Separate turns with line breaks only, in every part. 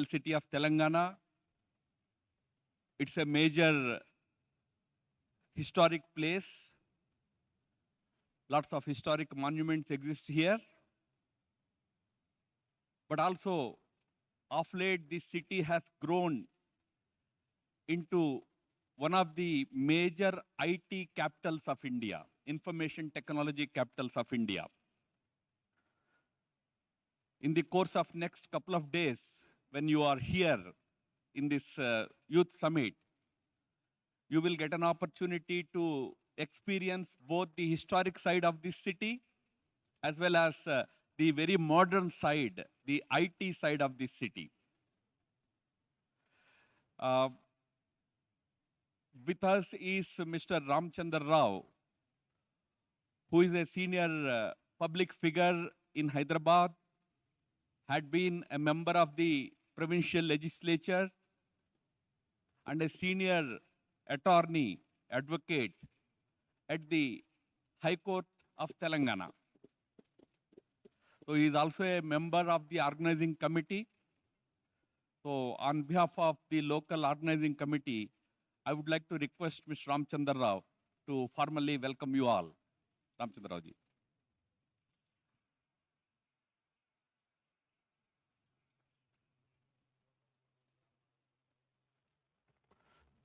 city of Telangana. It's a major historic place. Lots of historic monuments exist here. But also, of late, this city has grown into one of the major IT capitals of India, information technology capitals of India. In the course of next couple of days, when you are here in this youth summit, you will get an opportunity to experience both the historic side of this city as well as the very modern side, the IT side of this city. With us is Mr. Ramchander Rao, who is a senior public figure in Hyderabad, had been a member of the provincial legislature and a senior attorney, advocate at the High Court of Telangana. So he is also a member of the organizing committee. So on behalf of the local organizing committee, I would like to request Mr. Ramchander Rao to formally welcome you all. Ramchander Rao ji.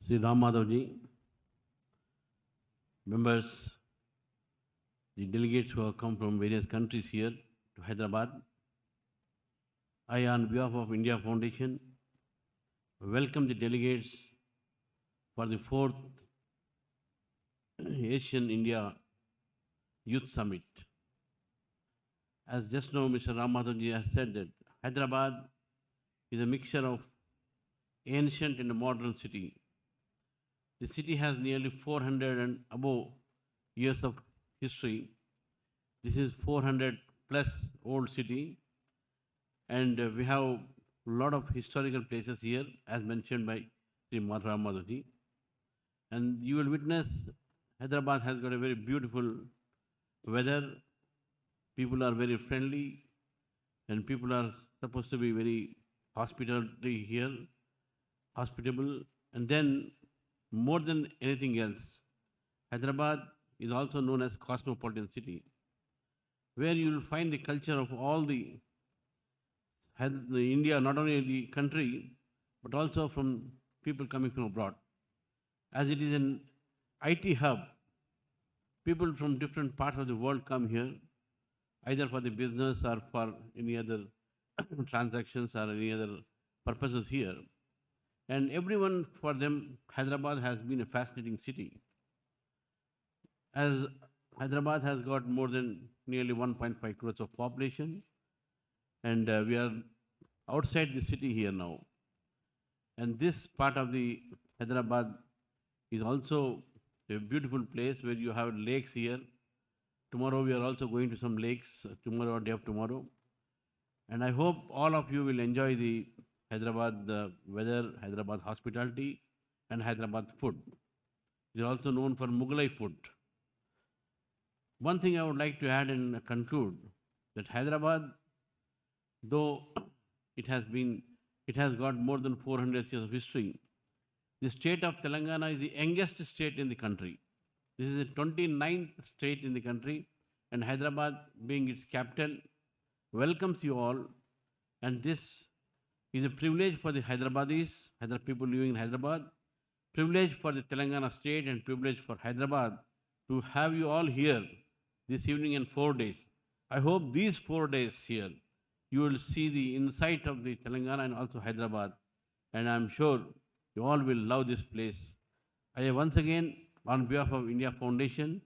Sri Ram Madhavji, members, the delegates who have come from various countries here to Hyderabad, I, on behalf of India Foundation, welcome the delegates for the 4th ASEAN-India Youth Summit. As just now Mr. Ram Madhavji has said that Hyderabad is a mixture of ancient and modern city. The city has nearly 400 and above years of history. This is 400 plus old city, and we have a lot of historical places here, as mentioned by Sri Ram Madhavji. And you will witness Hyderabad has got a very beautiful weather. People are very friendly, and people are supposed to be very hospitable here, hospitable. And then, more than anything else, Hyderabad is also known as cosmopolitan city, where you will find the culture of all the India, not only the country, but also from people coming from abroad. As it is an IT hub, people from different parts of the world come here, either for the business or for any other transactions or any other purposes here. And everyone, for them, Hyderabad has been a fascinating city. As Hyderabad has got more than nearly 1.5 crores of population, and we are outside the city here now. And this part of the Hyderabad is also a beautiful place where you have lakes here. Tomorrow we are also going to some lakes, tomorrow or day of tomorrow. And I hope all of you will enjoy the Hyderabad weather, Hyderabad hospitality, and Hyderabad food. It is also known for Mughlai food. One thing I would like to add and conclude, that Hyderabad, though it has got more than 400 years of history, the state of Telangana is the youngest state in the country. This is the 29th state in the country, and Hyderabad, being its capital, welcomes you all. And this is a privilege for the Hyderabadis, people living in Hyderabad, privilege for the Telangana state, and privilege for Hyderabad to have you all here this evening and 4 days. I hope these 4 days here, you will see the insight of the Telangana and also Hyderabad, and I'm sure you all will love this place. I once again, on behalf of India Foundation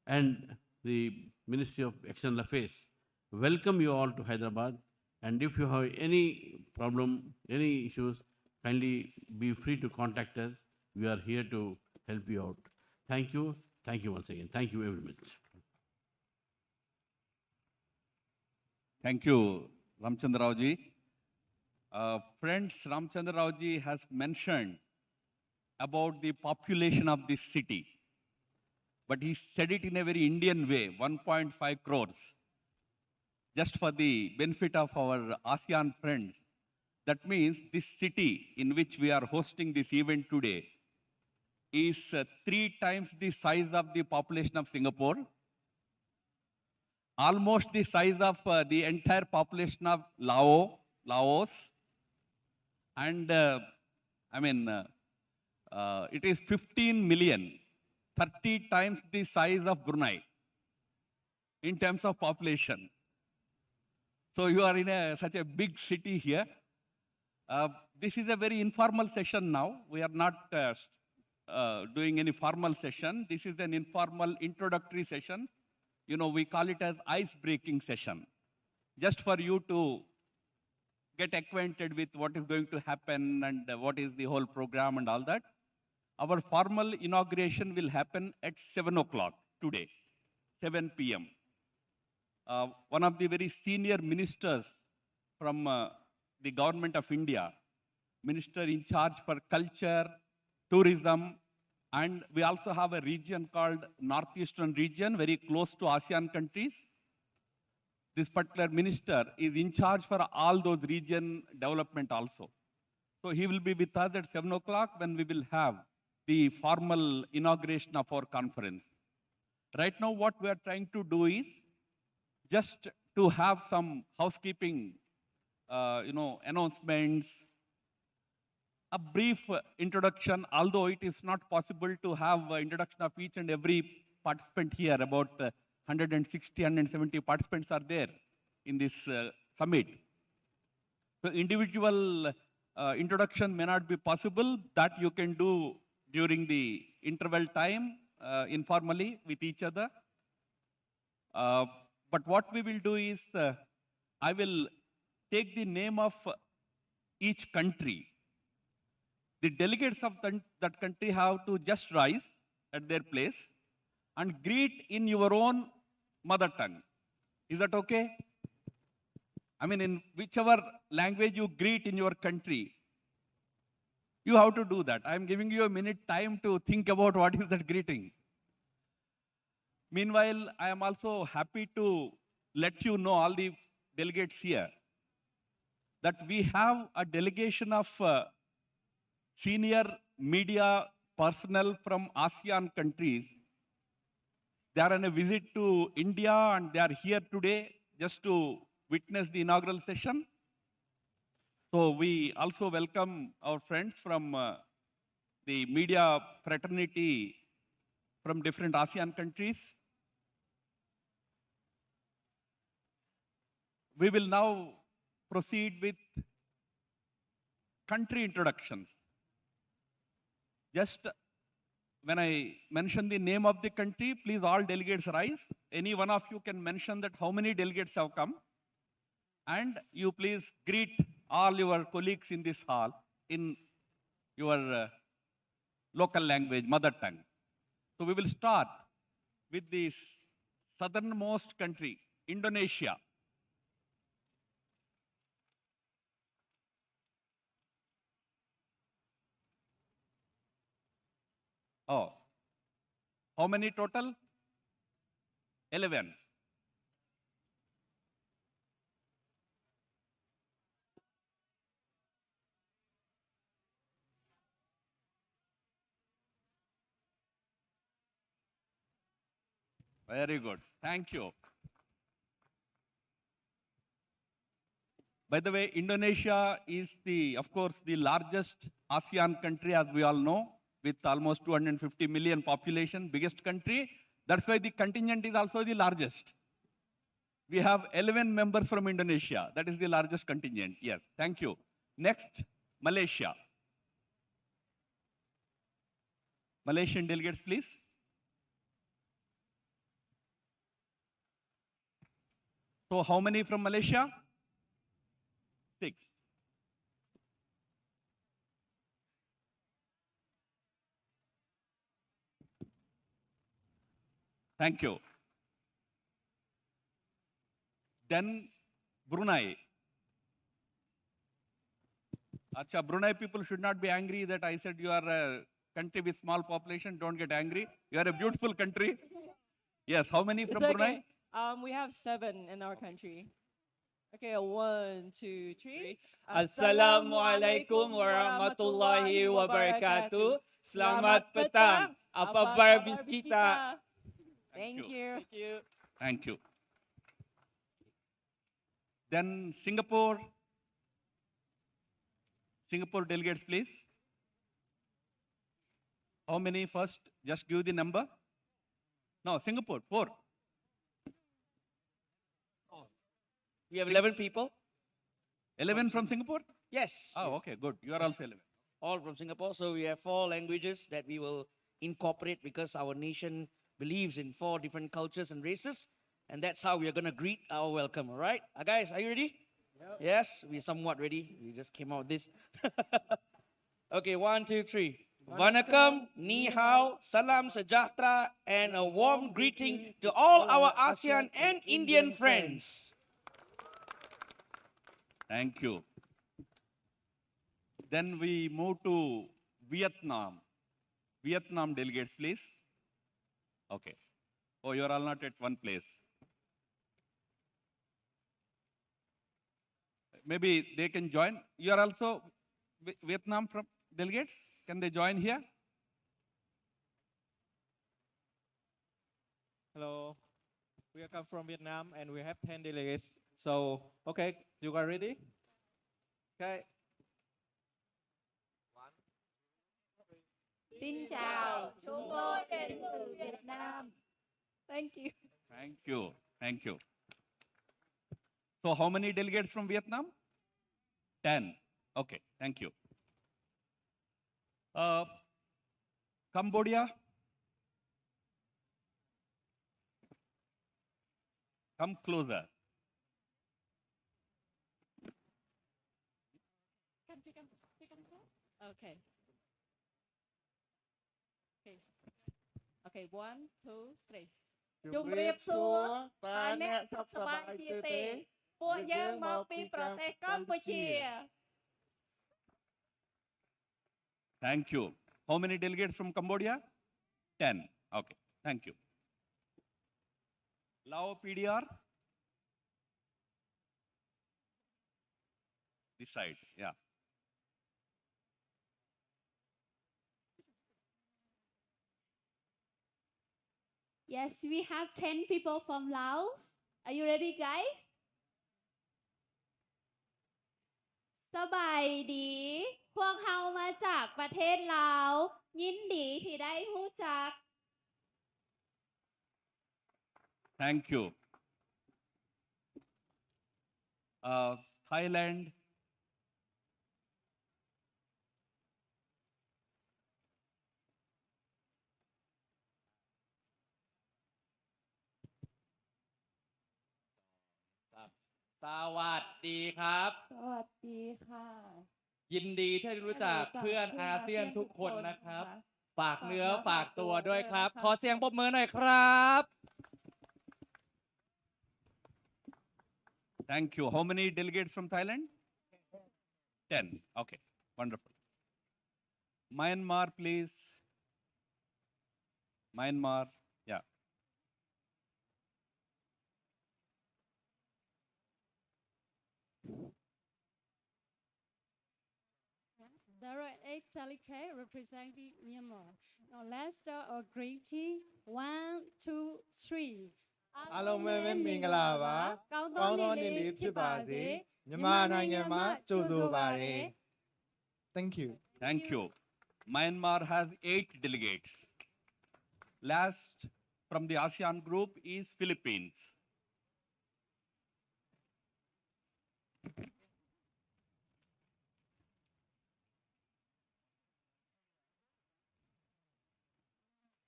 and the Ministry of External Affairs, welcome you all to Hyderabad. And if you have any problem, any issues, kindly be free to contact us. We are here to help you out. Thank you. Thank you once again. Thank you very much.
Thank you, Ramchander Rao ji. Friends, Ramchander Rao ji has mentioned about the population of this city, but he said it in a very Indian way, 1.5 crores. Just for the benefit of our ASEAN friends, That means this city in which we are hosting this event today is 3 times the size of the population of Singapore, almost the size of the entire population of Laos, and it is 15 million, 30 times the size of Brunei in terms of population. So you are in such a big city here. This is a very informal session now. We are not doing any formal session. This is an informal introductory session. You know, we call it as ice-breaking session, just for you to get acquainted with what is going to happen and what is the whole program and all that. Our formal inauguration will happen at 7 o'clock today, 7 p.m. One of the very senior ministers from the government of India, minister in charge for culture, tourism, and we also have a region called Northeastern region, very close to ASEAN countries. This particular minister is in charge for all those region development also. So he will be with us at 7 o'clock when we will have the formal inauguration of our conference. Right now, what we are trying to do is just to have some housekeeping, announcements, a brief introduction, although it is not possible to have introduction of each and every participant here. About 160, 170 participants are there in this summit. So individual introduction may not be possible. That you can do during the interval time, informally with each other. But what we will do is, I will take the name of each country. The delegates of that country have to just rise at their place and greet in your own mother tongue. Is that okay? I mean, in whichever language you greet in your country, you have to do that. I am giving you a minute time to think about what is that greeting. Meanwhile, I am also happy to let you know, all the delegates here, that we have a delegation of senior media personnel from ASEAN countries. They are on a visit to India and they are here today just to witness the inaugural session. So we also welcome our friends from the media fraternity from different ASEAN countries. We will now proceed with country introductions. Just when I mention the name of the country, please all delegates rise. Any one of you can mention that how many delegates have come. And you please greet all your colleagues in this hall in your local language, mother tongue. So we will start with this southernmost country, Indonesia. Oh, how many total? 11. Very good. Thank you. By the way, Indonesia is of course, the largest ASEAN country, as we all know, with almost 250 million population, biggest country. That's why the contingent is also the largest. We have 11 members from Indonesia. That is the largest contingent. Yes, thank you. Next, Malaysia. Malaysian delegates, please. So how many from Malaysia? 6. Thank you. Then Brunei. Acha, Brunei people should not be angry that I said you are a country with small population. Don't get angry. You are a beautiful country. Yes, how many from
It's
Brunei?
okay. We have 7 in our country. Okay, 1, 2, 3.
Assalamualaikum warahmatullahi wabarakatuh. Selamat petang. Apa kabar kita?
Thank you.
Thank you.
Thank you. Then Singapore. Singapore delegates, please. How many first? Just give the number. No, Singapore, 4.
We have 11 people.
11 from Singapore?
Yes.
Oh,
yes.
okay, good. You are also 11.
All from Singapore. So we have 4 languages that we will incorporate because our nation believes in 4 different cultures and races. And that's how we are going to greet our welcome. All right? Guys, are you ready? Yep. Yes, we're somewhat ready. We just came out with this. Okay, 1, 2, 3. Vanakkam, ni hao, salam sejahtera, and a warm greeting to all our ASEAN and Indian friends.
Thank you. Then we move to Vietnam. Vietnam delegates, please. Okay. Oh, you are all not at one place. Maybe they can join. You are also Vietnam from delegates? Can they join here?
Hello, we are come from Vietnam and we have 10 delegates. So, okay, you guys ready? Okay.
Xin chào, chúng tôi đến từ Việt Nam. Thank you.
Thank you. Thank you. So how many delegates from Vietnam? 10. Okay, thank you. Cambodia. Come closer.
Okay. Okay. Okay, 1, 2, 3.
ជម្រាបសួរតើអ្នកសុខសប្បាយទេទេពួកយើងមកពីប្រទេសកម្ពុជា
Thank you. How many delegates from Cambodia? 10. Okay, thank you. Lao PDR? This side, yeah.
Yes, we have 10 people from Laos. Are you ready, guys? สบายดี พวกเรามาจากประเทศลาว ยินดีที่ได้รู้จัก
Thank you. Thailand.
สวัสดีครับ
สวัสดีค่ะ
ยินดีที่ได้รู้จักเพื่อนอาเซียนทุกคนนะครับ ฝากเนื้อฝากตัวด้วยครับ ขอเสียงปรบมือหน่อยครับ
Thank you. How many delegates from Thailand? 10. Okay, wonderful. Myanmar, please. Myanmar, yeah.
There are 8 delegates representing Myanmar. Now let's start our greeting. 1, 2, 3.
အားလုံးပဲမင်္ဂလာပါကောင်းသောနေ့လေးဖြစ်ပါစေမြန်မာနိုင်ငံမှာကြိုဆိုပါရစေ Thank you.
Thank you. Myanmar has 8 delegates. Last from the ASEAN group is Philippines.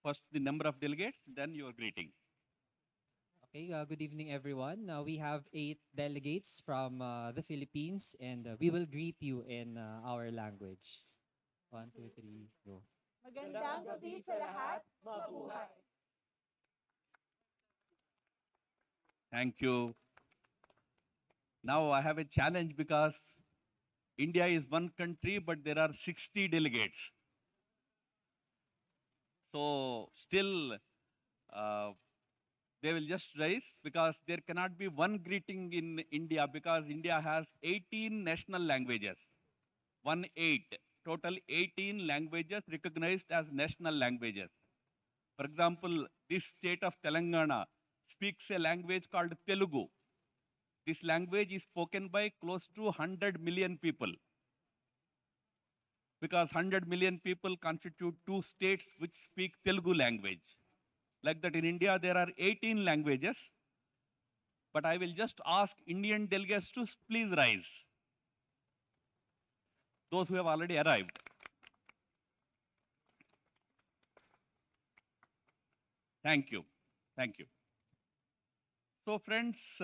First, the number of delegates, then your greeting.
Okay, good evening, everyone. We have 8 delegates from the Philippines, and we will greet you in our language. 1, 2, 3, go.
Magandang gabi sa lahat. Mabuhay.
Thank you. Now I have a challenge because India is one country, but there are 60 delegates. So still, They will just rise because there cannot be one greeting in India because India has 18 national languages. 18. Total 18 languages recognized as national languages. For example, this state of Telangana speaks a language called Telugu. This language is spoken by close to 100 million people because 100 million people constitute 2 states which speak Telugu language. Like that in India, there are 18 languages, but I will just ask Indian delegates to please rise. Those who have already arrived. Thank you. Thank you. So friends,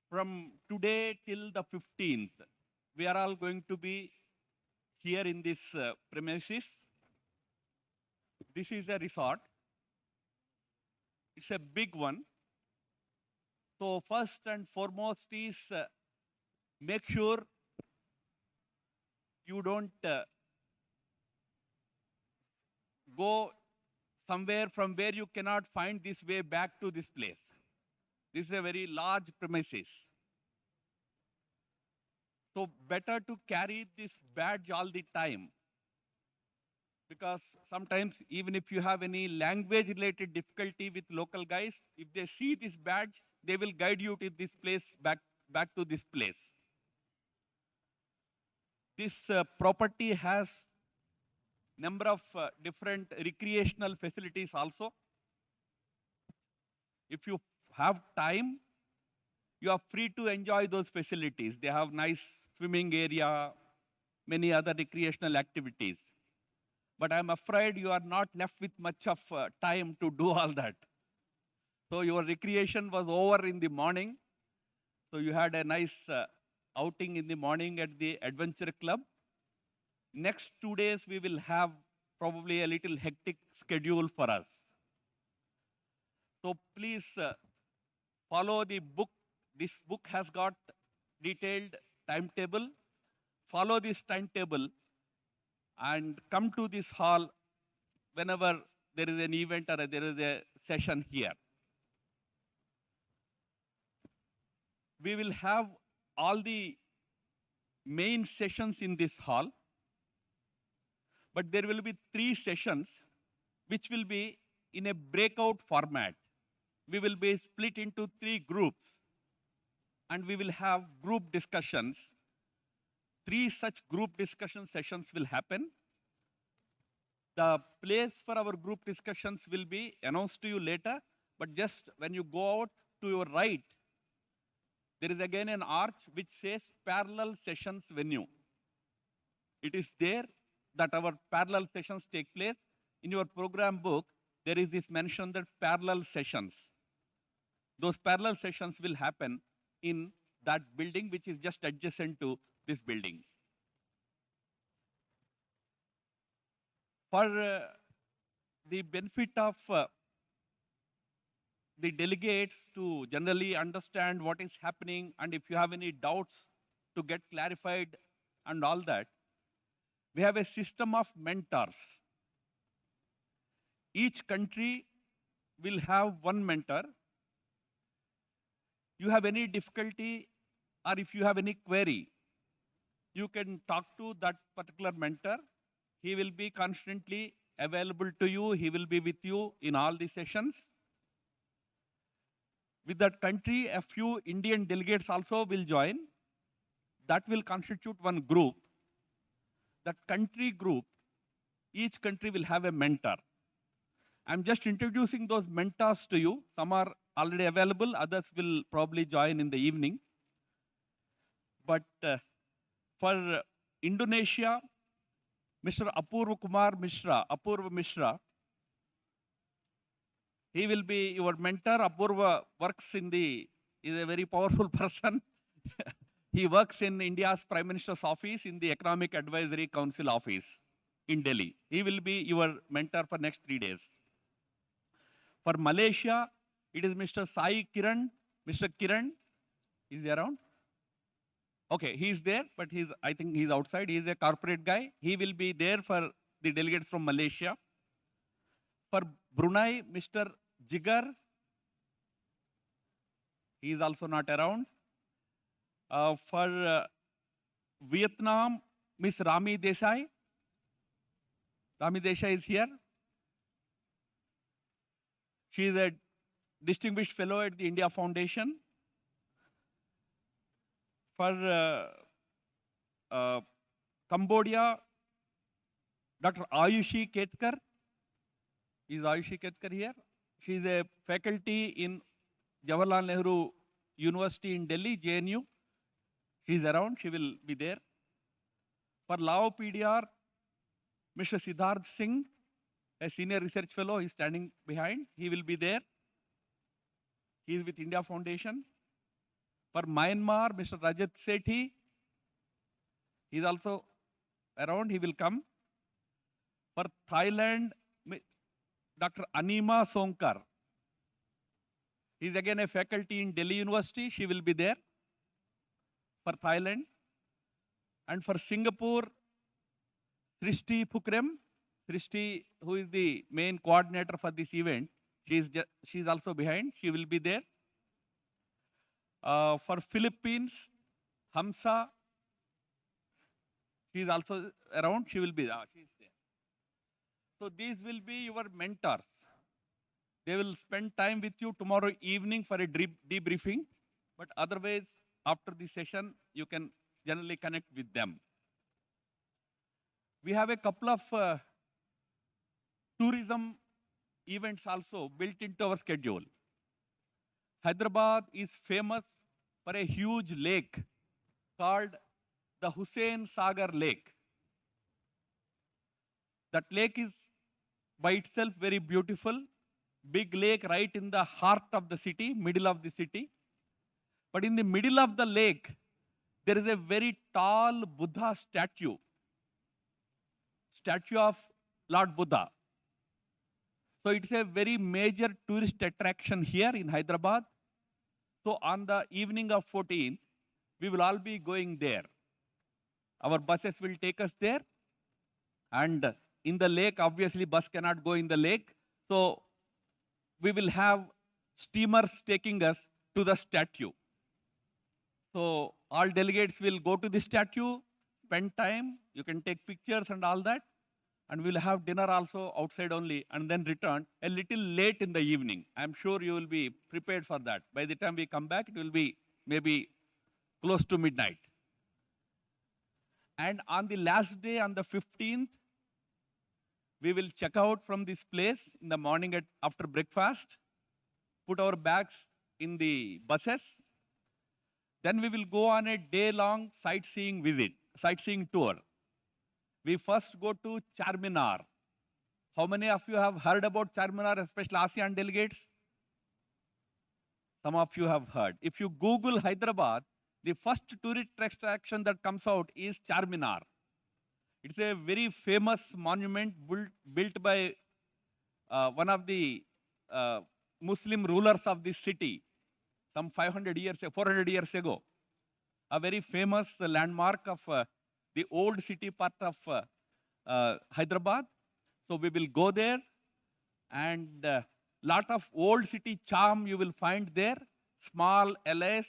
from today till the 15th, we are all going to be here in this premises. This is a resort. It's a big one. So first and foremost is make sure you don't go somewhere from where you cannot find this way back to this place. This is a very large premises. So better to carry this badge all the time because sometimes even if you have any language related difficulty with local guys, if they see this badge, they will guide you to this place, back to this place. This property has number of different recreational facilities also. If you have time, you are free to enjoy those facilities. They have nice swimming area, many other recreational activities. But I'm afraid you are not left with much of time to do all that. So your recreation was over in the morning. So you had a nice outing in the morning at the Adventure Club. Next 2 days, we will have probably a little hectic schedule for us. So please follow the book. This book has got detailed timetable. Follow this timetable and come to this hall whenever there is an event or there is a session here. We will have all the main sessions in this hall, but there will be 3 sessions which will be in a breakout format. We will be split into 3 groups and we will have group discussions. 3 such group discussion sessions will happen. The place for our group discussions will be announced to you later, but just when you go out to your right, there is again an arch which says parallel sessions venue. It is there that our parallel sessions take place. In your program book, there is this mention that parallel sessions. Those parallel sessions will happen in that building which is just adjacent to this building. For the benefit of the delegates to generally understand what is happening and if you have any doubts to get clarified and all that, we have a system of mentors. Each country will have one mentor. You have any difficulty or if you have any query, you can talk to that particular mentor. He will be constantly available to you. He will be with you in all the sessions. With that country, a few Indian delegates also will join. That will constitute one group. That country group, each country will have a mentor. I'm just introducing those mentors to you. Some are already available, others will probably join in the evening. But for Indonesia, Mr. Apurva Mishra, he will be your mentor. Apurva works is a very powerful person. He works in India's Prime Minister's office in the Economic Advisory Council office in Delhi. He will be your mentor for next 3 days. For Malaysia, it is Mr. Sai Kiran. Mr. Kiran, is he around? Okay, he's there, but I think he's outside. He's a corporate guy. He will be there for the delegates from Malaysia. For Brunei, Mr. Jigar. He is also not around. For Vietnam, Miss Rami Desai. Rami Desai is here. She is a distinguished fellow at the India Foundation. For Cambodia, Dr. Ayushi Ketkar. Is Ayushi Ketkar here? She is a faculty in Jawaharlal Nehru University in Delhi, JNU. She is around, she will be there. For Lao PDR, Mr. Siddharth Singh, a senior research fellow, he is standing behind. He will be there. He is with India Foundation. For Myanmar, Mr. Rajat Sethi, he is also around, he will come. For Thailand, Dr. Anima Sonkar. He is again a faculty in Delhi University, she will be there for Thailand. And for Singapore, Srishti Pukrem, Srishti, who is the main coordinator for this event, she is also behind, she will be there. For Philippines, Hamsa, she is also around, she will be there. She is there. So these will be your mentors. They will spend time with you tomorrow evening for a debriefing, but otherwise, after the session, you can generally connect with them. We have a couple of tourism events also built into our schedule. Hyderabad is famous for a huge lake called the Hussain Sagar Lake. That lake is by itself very beautiful. Big lake right in the heart of the city, middle of the city. But in the middle of the lake, there is a very tall Buddha statue of Lord Buddha. So it's a very major tourist attraction here in Hyderabad. So on the evening of 14th, we will all be going there. Our buses will take us there. And in the lake, obviously bus cannot go in the lake. So we will have steamers taking us to the statue. So all delegates will go to the statue, spend time, you can take pictures and all that. And we'll have dinner also outside only and then return a little late in the evening. I'm sure you will be prepared for that. By the time we come back, it will be maybe close to midnight. And on the last day, on the 15th, we will check out from this place in the morning after breakfast, put our bags in the buses. Then we will go on a day-long sightseeing tour. We first go to Charminar. How many of you have heard about Charminar, especially ASEAN delegates? Some of you have heard. If you Google Hyderabad, the first tourist attraction that comes out is Charminar. It's a very famous monument built by one of the Muslim rulers of this city some 400 years ago. A very famous landmark of the old city part of Hyderabad. So we will go there and lot of old city charm you will find there. Small LAs.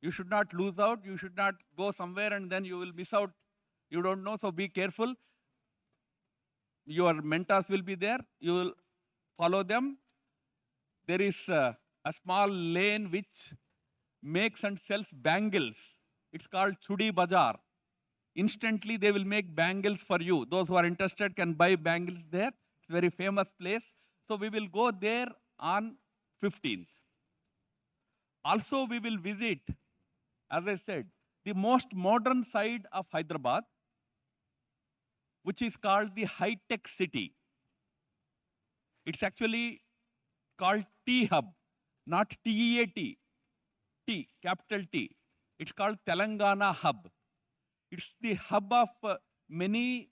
You should not lose out. You should not go somewhere and then you will miss out. You don't know, so be careful. Your mentors will be there. You will follow them. There is a small lane which makes and sells bangles. It's called Chudi Bazaar. Instantly, they will make bangles for you. Those who are interested can buy bangles there. It's a very famous place. So we will go there on 15th. Also, we will visit, as I said, the most modern side of Hyderabad, which is called the high-tech city. It's actually called T-Hub, not T-E-A-T, T, capital T. It's called Telangana Hub. It's the hub of many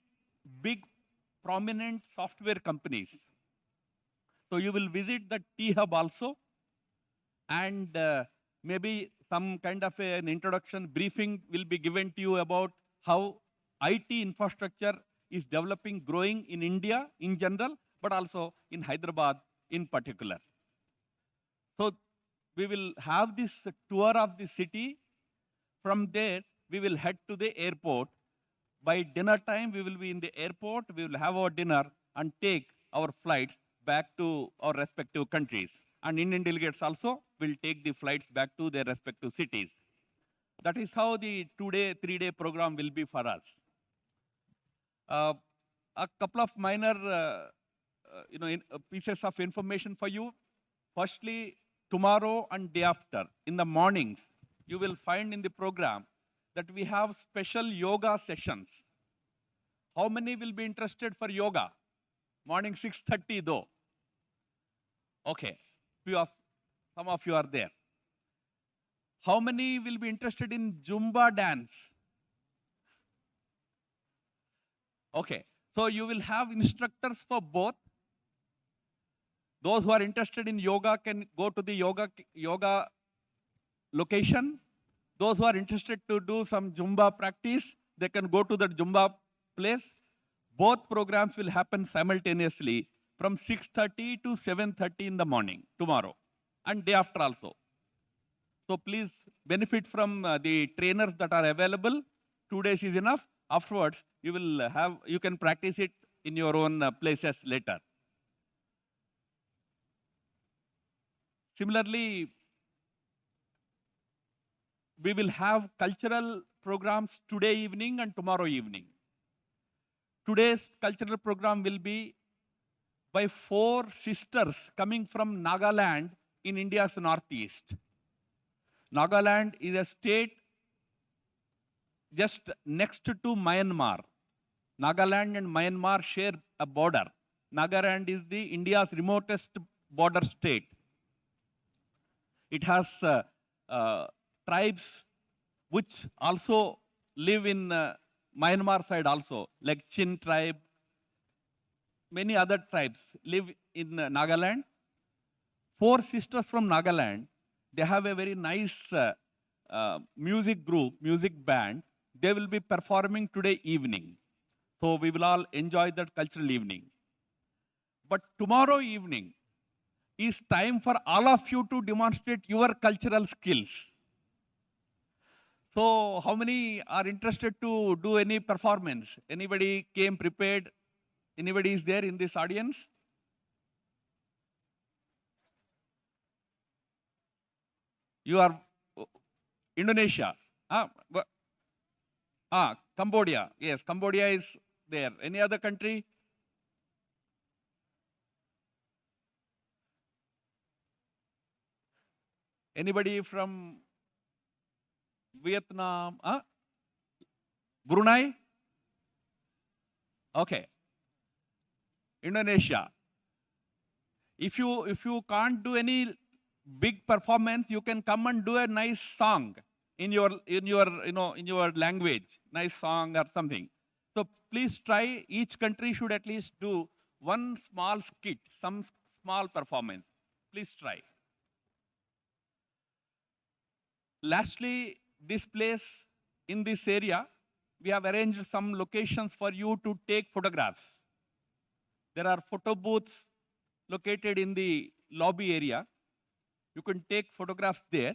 big, prominent software companies. So you will visit the T-Hub also, and maybe some kind of an introduction briefing will be given to you about how IT infrastructure is developing, growing in India in general, but also in Hyderabad in particular. So we will have this tour of the city. From there, we will head to the airport. By dinner time, we will be in the airport. We will have our dinner and take our flights back to our respective countries. And Indian delegates also will take the flights back to their respective cities. That is how the 2-day, 3-day program will be for us. A couple of minor pieces of information for you. Firstly, tomorrow and day after, in the mornings, you will find in the program that we have special yoga sessions. How many will be interested for yoga? Morning 6:30 though. Okay, some of you are there. How many will be interested in Zumba dance? Okay, so you will have instructors for both. Those who are interested in yoga can go to the yoga location. Those who are interested to do some Zumba practice, they can go to the Zumba place. Both programs will happen simultaneously from 6:30 to 7:30 in the morning tomorrow and day after also. So please benefit from the trainers that are available. 2 days is enough. Afterwards, you can practice it in your own places later. Similarly, we will have cultural programs today evening and tomorrow evening. Today's cultural program will be by 4 sisters coming from Nagaland in India's northeast. Nagaland is a state just next to Myanmar. Nagaland and Myanmar share a border. Nagaland is India's remotest border state. It has tribes which also live in Myanmar side also, like Chin tribe. Many other tribes live in Nagaland. 4 sisters from Nagaland, they have a very nice music group, music band. They will be performing today evening. So we will all enjoy that cultural evening. But tomorrow evening is time for all of you to demonstrate your cultural skills. So how many are interested to do any performance? Anybody came prepared? Anybody is there in this audience? You are Indonesia. Cambodia. Yes, Cambodia is there. Any other country? Anybody from Vietnam? Brunei? Okay. Indonesia. If you can't do any big performance, you can come and do a nice song in your language, nice song or something. So please try. Each country should at least do one small skit, some small performance. Please try. Lastly, this place, in this area, we have arranged some locations for you to take photographs. There are photo booths located in the lobby area. You can take photographs there.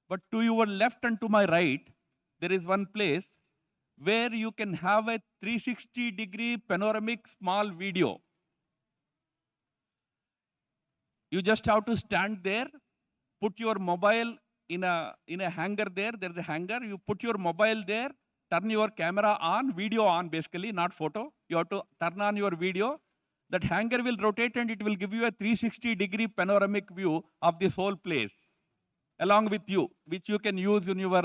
But to your left and to my right, there is one place where you can have a 360-degree panoramic small video. You just have to stand there, put your mobile in a hanger there. There's a hanger. You put your mobile there, turn your camera on, video on basically, not photo. You have to turn on your video. That hanger will rotate and it will give you a 360-degree panoramic view of this whole place along with you, which you can use in your,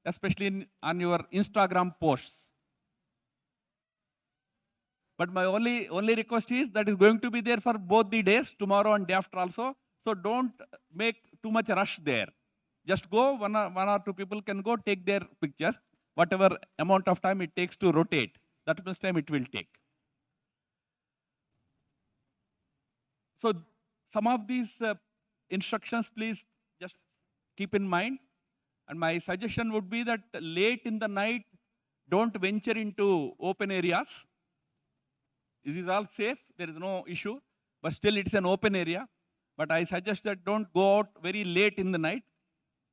especially on your Instagram posts. But my only request is that is going to be there for both the days, tomorrow and day after also. So don't make too much rush there. Just go, one or two people can go take their pictures, whatever amount of time it takes to rotate, that much time it will take. So some of these instructions, please just keep in mind. And my suggestion would be that late in the night, don't venture into open areas. This is all safe, there is no issue, but still it's an open area. But I suggest that don't go out very late in the night.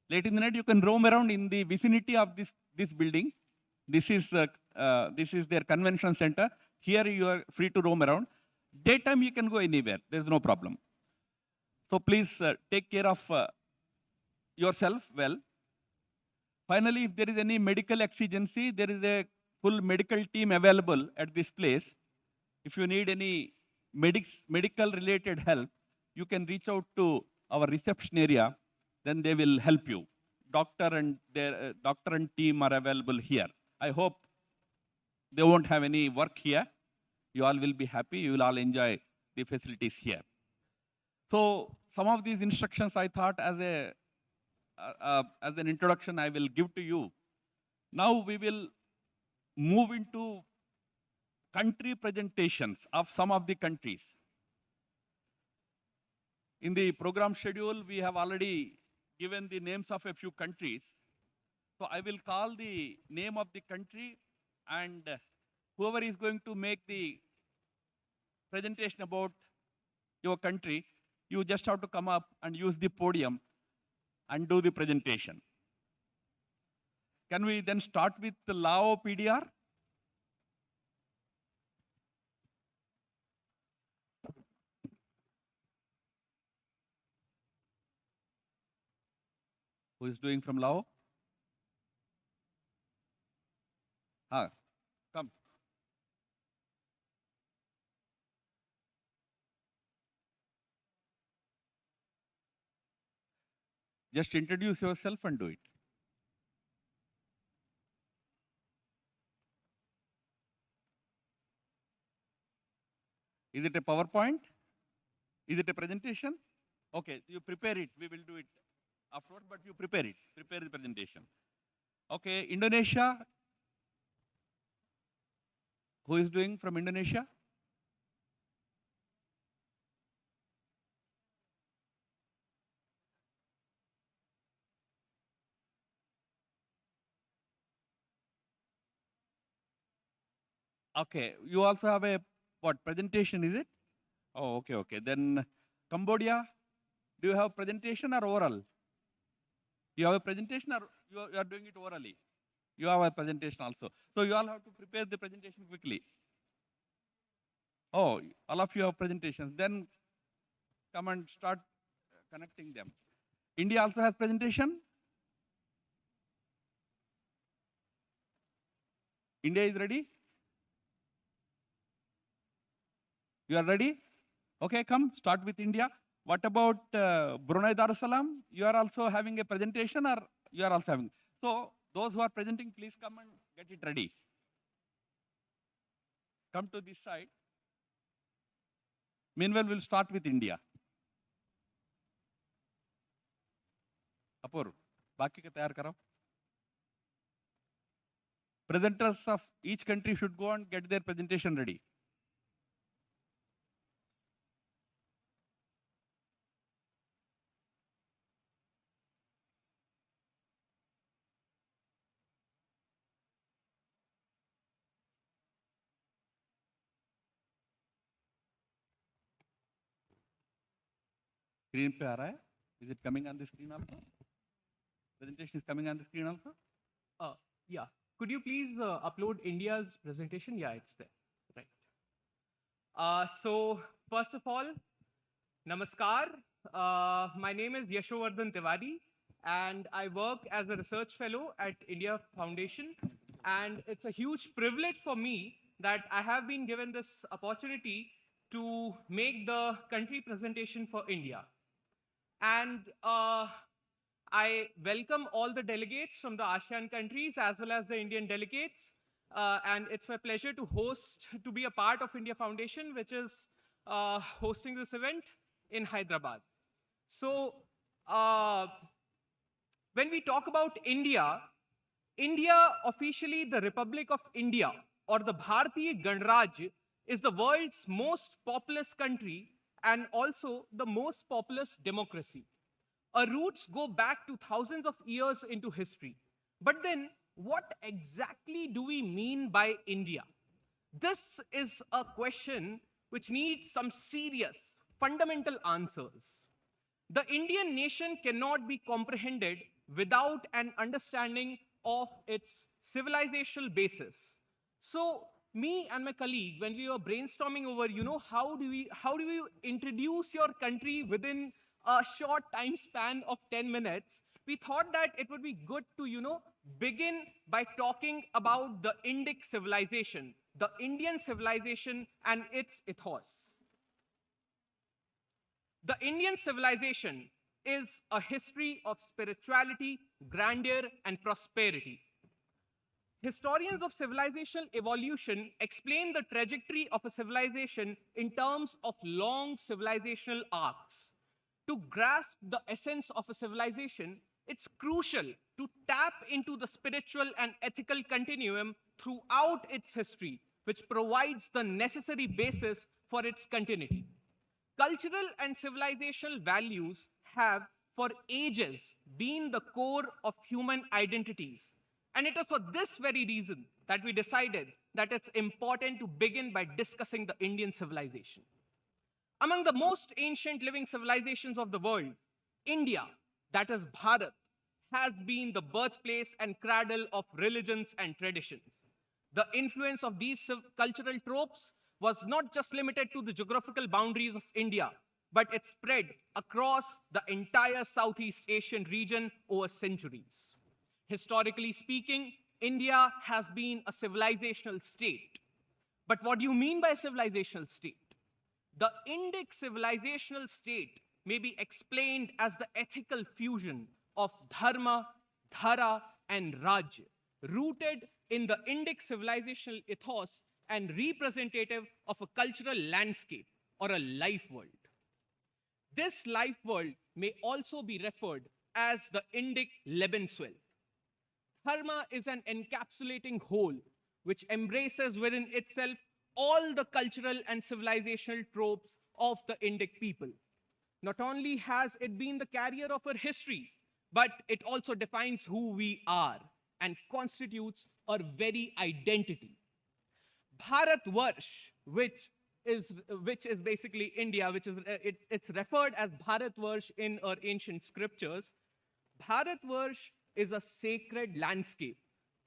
Late in the night, you can roam around in the vicinity of this building. This is their convention center. Here you are free to roam around. Daytime, you can go anywhere. There's no problem. So please take care of yourself well. Finally, if there is any medical exigency, there is a full medical team available at this place. If you need any medical related help, you can reach out to our reception area, then they will help you. Doctor and team are available here. I hope they won't have any work here. You all will be happy. You will all enjoy the facilities here. So some of these instructions I thought as an introduction I will give to you. Now we will move into country presentations of some of the countries. In the program schedule, we have already given the names of a few countries. So I will call the name of the country, and whoever is going to make the presentation about your country, you just have to come up and use the podium and do the presentation. Can we then start with the Laos PDR? Who is doing from Laos? Come. Just introduce yourself and do it. Is it a PowerPoint? Is it a presentation? Okay, you prepare it. We will do it afterward, but you prepare it. Prepare the presentation. Okay, Indonesia. Who is doing from Indonesia? Okay, you also have a presentation, is it? Oh, okay. Then Cambodia, do you have presentation or oral? You have a presentation or you are doing it orally? You have a presentation also. So you all have to prepare the presentation quickly. Oh, all of you have presentations. Then come and start connecting them. India also has presentation? India is ready? You are ready? Okay, come, start with India. What about Brunei Darussalam? You are also having a presentation or you are also having? So those who are presenting, please come and get it ready. Come to this side. Meanwhile, we'll start with India. Apur, बाकी का तैयार करो. Presenters of each country should go and get their presentation ready. Screen पे आ रहा है? Is it coming on the screen also? Presentation is coming on the screen also?
Yeah. Could you please upload India's presentation? Yeah, it's there. Right. So first of all, namaskar. My name is Yashovardhan Tiwari, and I work as a research fellow at India Foundation. And it's a huge privilege for me that I have been given this opportunity to make the country presentation for India. And I welcome all the delegates from the ASEAN countries as well as the Indian delegates. And it's my pleasure to be a part of India Foundation, which is hosting this event in Hyderabad. So when we talk about India, officially the Republic of India, or the Bharatiya Ganraj, is the world's most populous country and also the most populous democracy. Our roots go back to thousands of years into history. But then, what exactly do we mean by India? This is a question which needs some serious, fundamental answers. The Indian nation cannot be comprehended without an understanding of its civilizational basis. So, me and my colleague, when we were brainstorming over, how do we introduce your country within a short time span of 10 minutes, we thought that it would be good to, begin by talking about the Indic civilization, the Indian civilization and its ethos. The Indian civilization is a history of spirituality, grandeur, and prosperity. Historians of civilizational evolution explain the trajectory of a civilization in terms of long civilizational arcs. To grasp the essence of a civilization, it's crucial to tap into the spiritual and ethical continuum throughout its history, which provides the necessary basis for its continuity. Cultural and civilizational values have for ages been the core of human identities. And it is for this very reason that we decided that it's important to begin by discussing the Indian civilization. Among the most ancient living civilizations of the world, India, that is Bharat, has been the birthplace and cradle of religions and traditions. The influence of these cultural tropes was not just limited to the geographical boundaries of India, but it spread across the entire Southeast Asian region over centuries. Historically speaking, India has been a civilizational state. But what do you mean by a civilizational state? The Indic civilizational state may be explained as the ethical fusion of dharma, dhara, and raj, rooted in the Indic civilizational ethos and representative of a cultural landscape or a life world. This life world may also be referred as the Indic Lebenswelt. Dharma is an encapsulating whole which embraces within itself all the cultural and civilizational tropes of the Indic people. Not only has it been the carrier of our history, but it also defines who we are and constitutes our very identity. Bharatvarsh, which is basically India, it's referred as Bharatvarsh in our ancient scriptures. Bharatvarsh is a sacred landscape,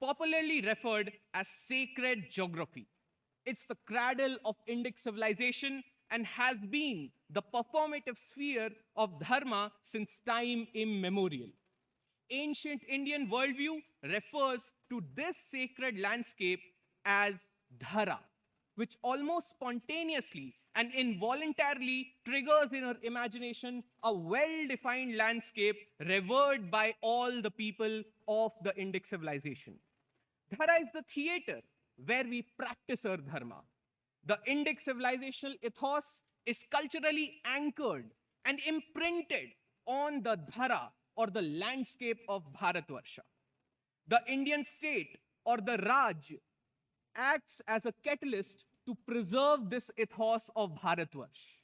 popularly referred as sacred geography. It's the cradle of Indic civilization and has been the performative sphere of dharma since time immemorial. Ancient Indian worldview refers to this sacred landscape as dhara, which almost spontaneously and involuntarily triggers in our imagination a well-defined landscape revered by all the people of the Indic civilization. Dhara is the theater where we practice our dharma. The Indic civilizational ethos is culturally anchored and imprinted on the dhara or the landscape of Bharatvarsha. The Indian state or the Raj acts as a catalyst to preserve this ethos of Bharatvarsh.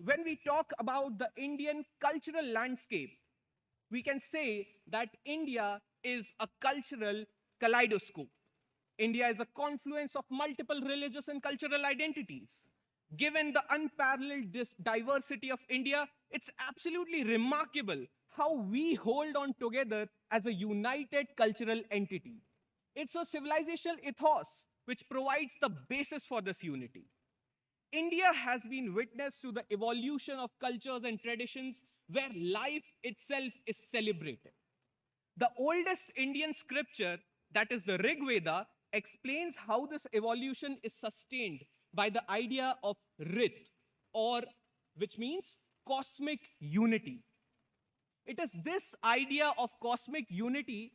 When we talk about the Indian cultural landscape, we can say that India is a cultural kaleidoscope. India is a confluence of multiple religious and cultural identities. Given the unparalleled diversity of India, it's absolutely remarkable how we hold on together as a united cultural entity. It's a civilizational ethos which provides the basis for this unity. India has been witness to the evolution of cultures and traditions where life itself is celebrated. The oldest Indian scripture, that is the Rig Veda, explains how this evolution is sustained by the idea of Rit, or which means cosmic unity. It is this idea of cosmic unity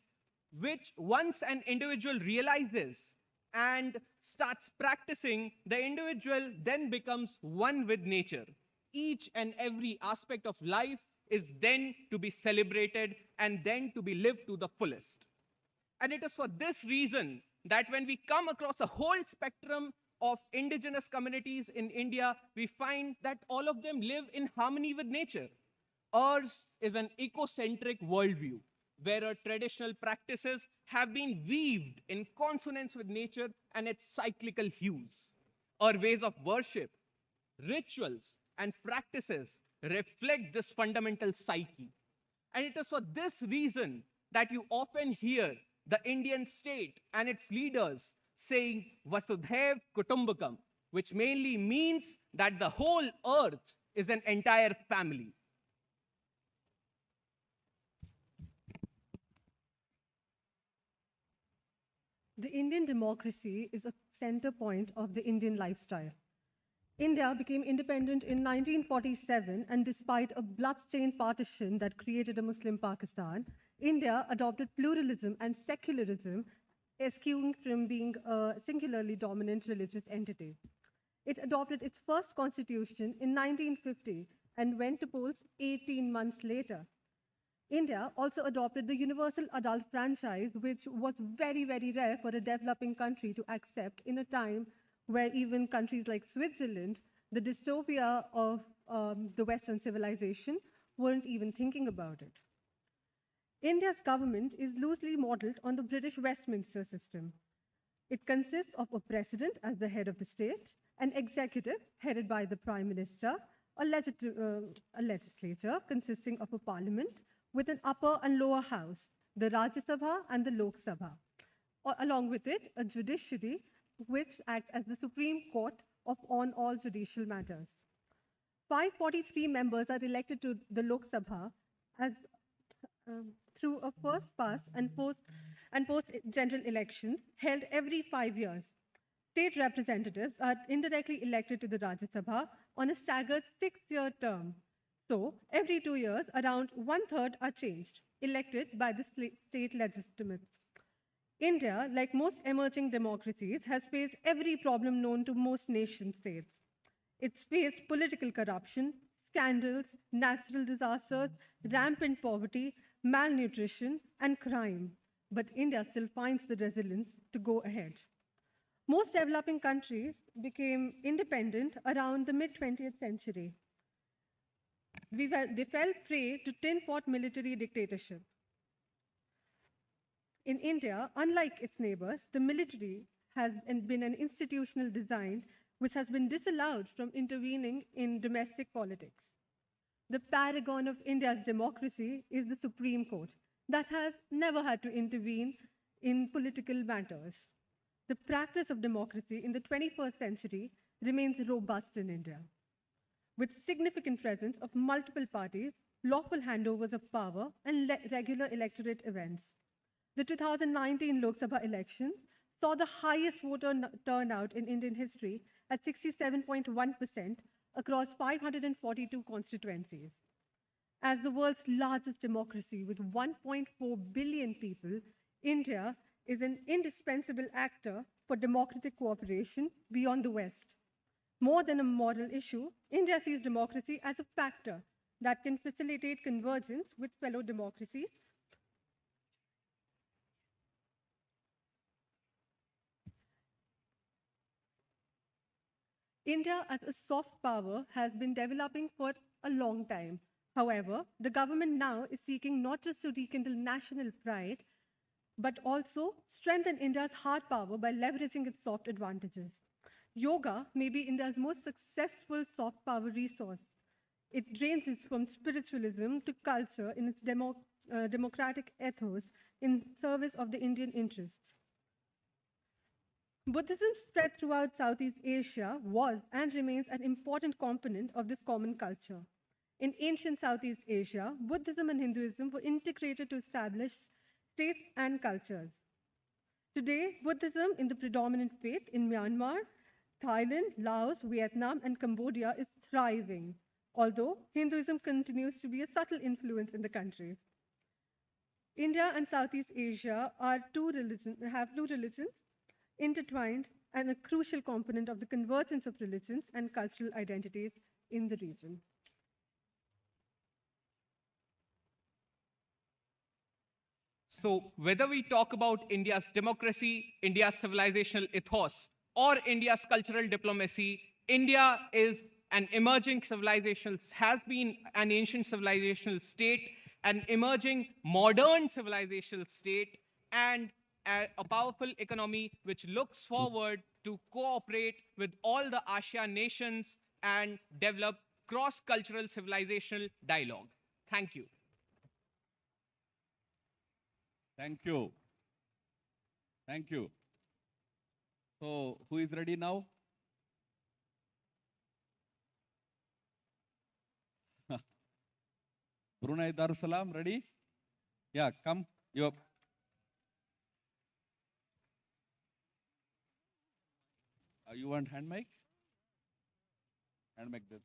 which once an individual realizes and starts practicing, the individual then becomes one with nature. Each and every aspect of life is then to be celebrated and then to be lived to the fullest. And it is for this reason that when we come across a whole spectrum of indigenous communities in India, we find that all of them live in harmony with nature. Ours is an ecocentric worldview, where our traditional practices have been weaved in consonance with nature and its cyclical hues. Our ways of worship, rituals, and practices reflect this fundamental psyche. And it is for this reason that you often hear the Indian state and its leaders saying Vasudhaiv Kutumbakam, which mainly means that the whole earth is an entire family.
The Indian democracy is a center point of the Indian lifestyle. India became independent in 1947, and despite a blood-stained partition that created a Muslim Pakistan, India adopted pluralism and secularism, eschewing from being a singularly dominant religious entity. It adopted its first constitution in 1950 and went to polls 18 months later. India also adopted the universal adult franchise, which was very, very rare for a developing country to accept in a time where even countries like Switzerland, the dystopia of the Western civilization, weren't even thinking about it. India's government is loosely modeled on the British Westminster system. It consists of a president as the head of the state, an executive headed by the prime minister, a legislature consisting of a parliament with an upper and lower house, the Rajya Sabha and the Lok Sabha. Along with it, a judiciary which acts as the Supreme Court on all judicial matters. 543 members are elected to the Lok Sabha as through a first pass and post general elections held every 5 years. State representatives are indirectly elected to the Rajya Sabha on a staggered 6-year term. So, every 2 years, around 1/3 are changed, elected by the state legislature. India, like most emerging democracies, has faced every problem known to most nation states. It's faced political corruption, scandals, natural disasters, rampant poverty, malnutrition, and crime. But India still finds the resilience to go ahead. Most developing countries became independent around the mid-20th century. They fell prey to tin pot military dictatorship. In India, unlike its neighbors, the military has been an institutional design which has been disallowed from intervening in domestic politics. The paragon of India's democracy is the Supreme Court that has never had to intervene in political matters. The practice of democracy in the 21st century remains robust in India, with significant presence of multiple parties, lawful handovers of power, and regular electorate events. The 2019 Lok Sabha elections saw the highest voter turnout in Indian history at 67.1% across 542 constituencies. As the world's largest democracy with 1.4 billion people, India is an indispensable actor for democratic cooperation beyond the West. More than a moral issue, India sees democracy as a factor that can facilitate convergence with fellow democracies. India as a soft power has been developing for a long time. However, the government now is seeking not just to rekindle national pride, but also strengthen India's hard power by leveraging its soft advantages. Yoga may be India's most successful soft power resource. It ranges from spiritualism to culture in its democratic ethos in service of the Indian interests. Buddhism spread throughout Southeast Asia was and remains an important component of this common culture. In ancient Southeast Asia, Buddhism and Hinduism were integrated to establish states and cultures. Today, Buddhism in the predominant faith in Myanmar, Thailand, Laos, Vietnam, and Cambodia is thriving, although Hinduism continues to be a subtle influence in the country. India and Southeast Asia have two religions intertwined and a crucial component of the convergence of religions and cultural identities in the region.
So whether we talk about India's democracy, India's civilizational ethos, or India's cultural diplomacy, India is an emerging civilization, has been an ancient civilizational state, an emerging modern civilizational state, and a powerful economy which looks forward to cooperate with all the ASEAN nations and develop cross-cultural civilizational dialogue. Thank you.
Thank you. Thank you. So, who is ready now? Brunei Darussalam, ready? Yeah, come. You you want hand mic? Hand mic this.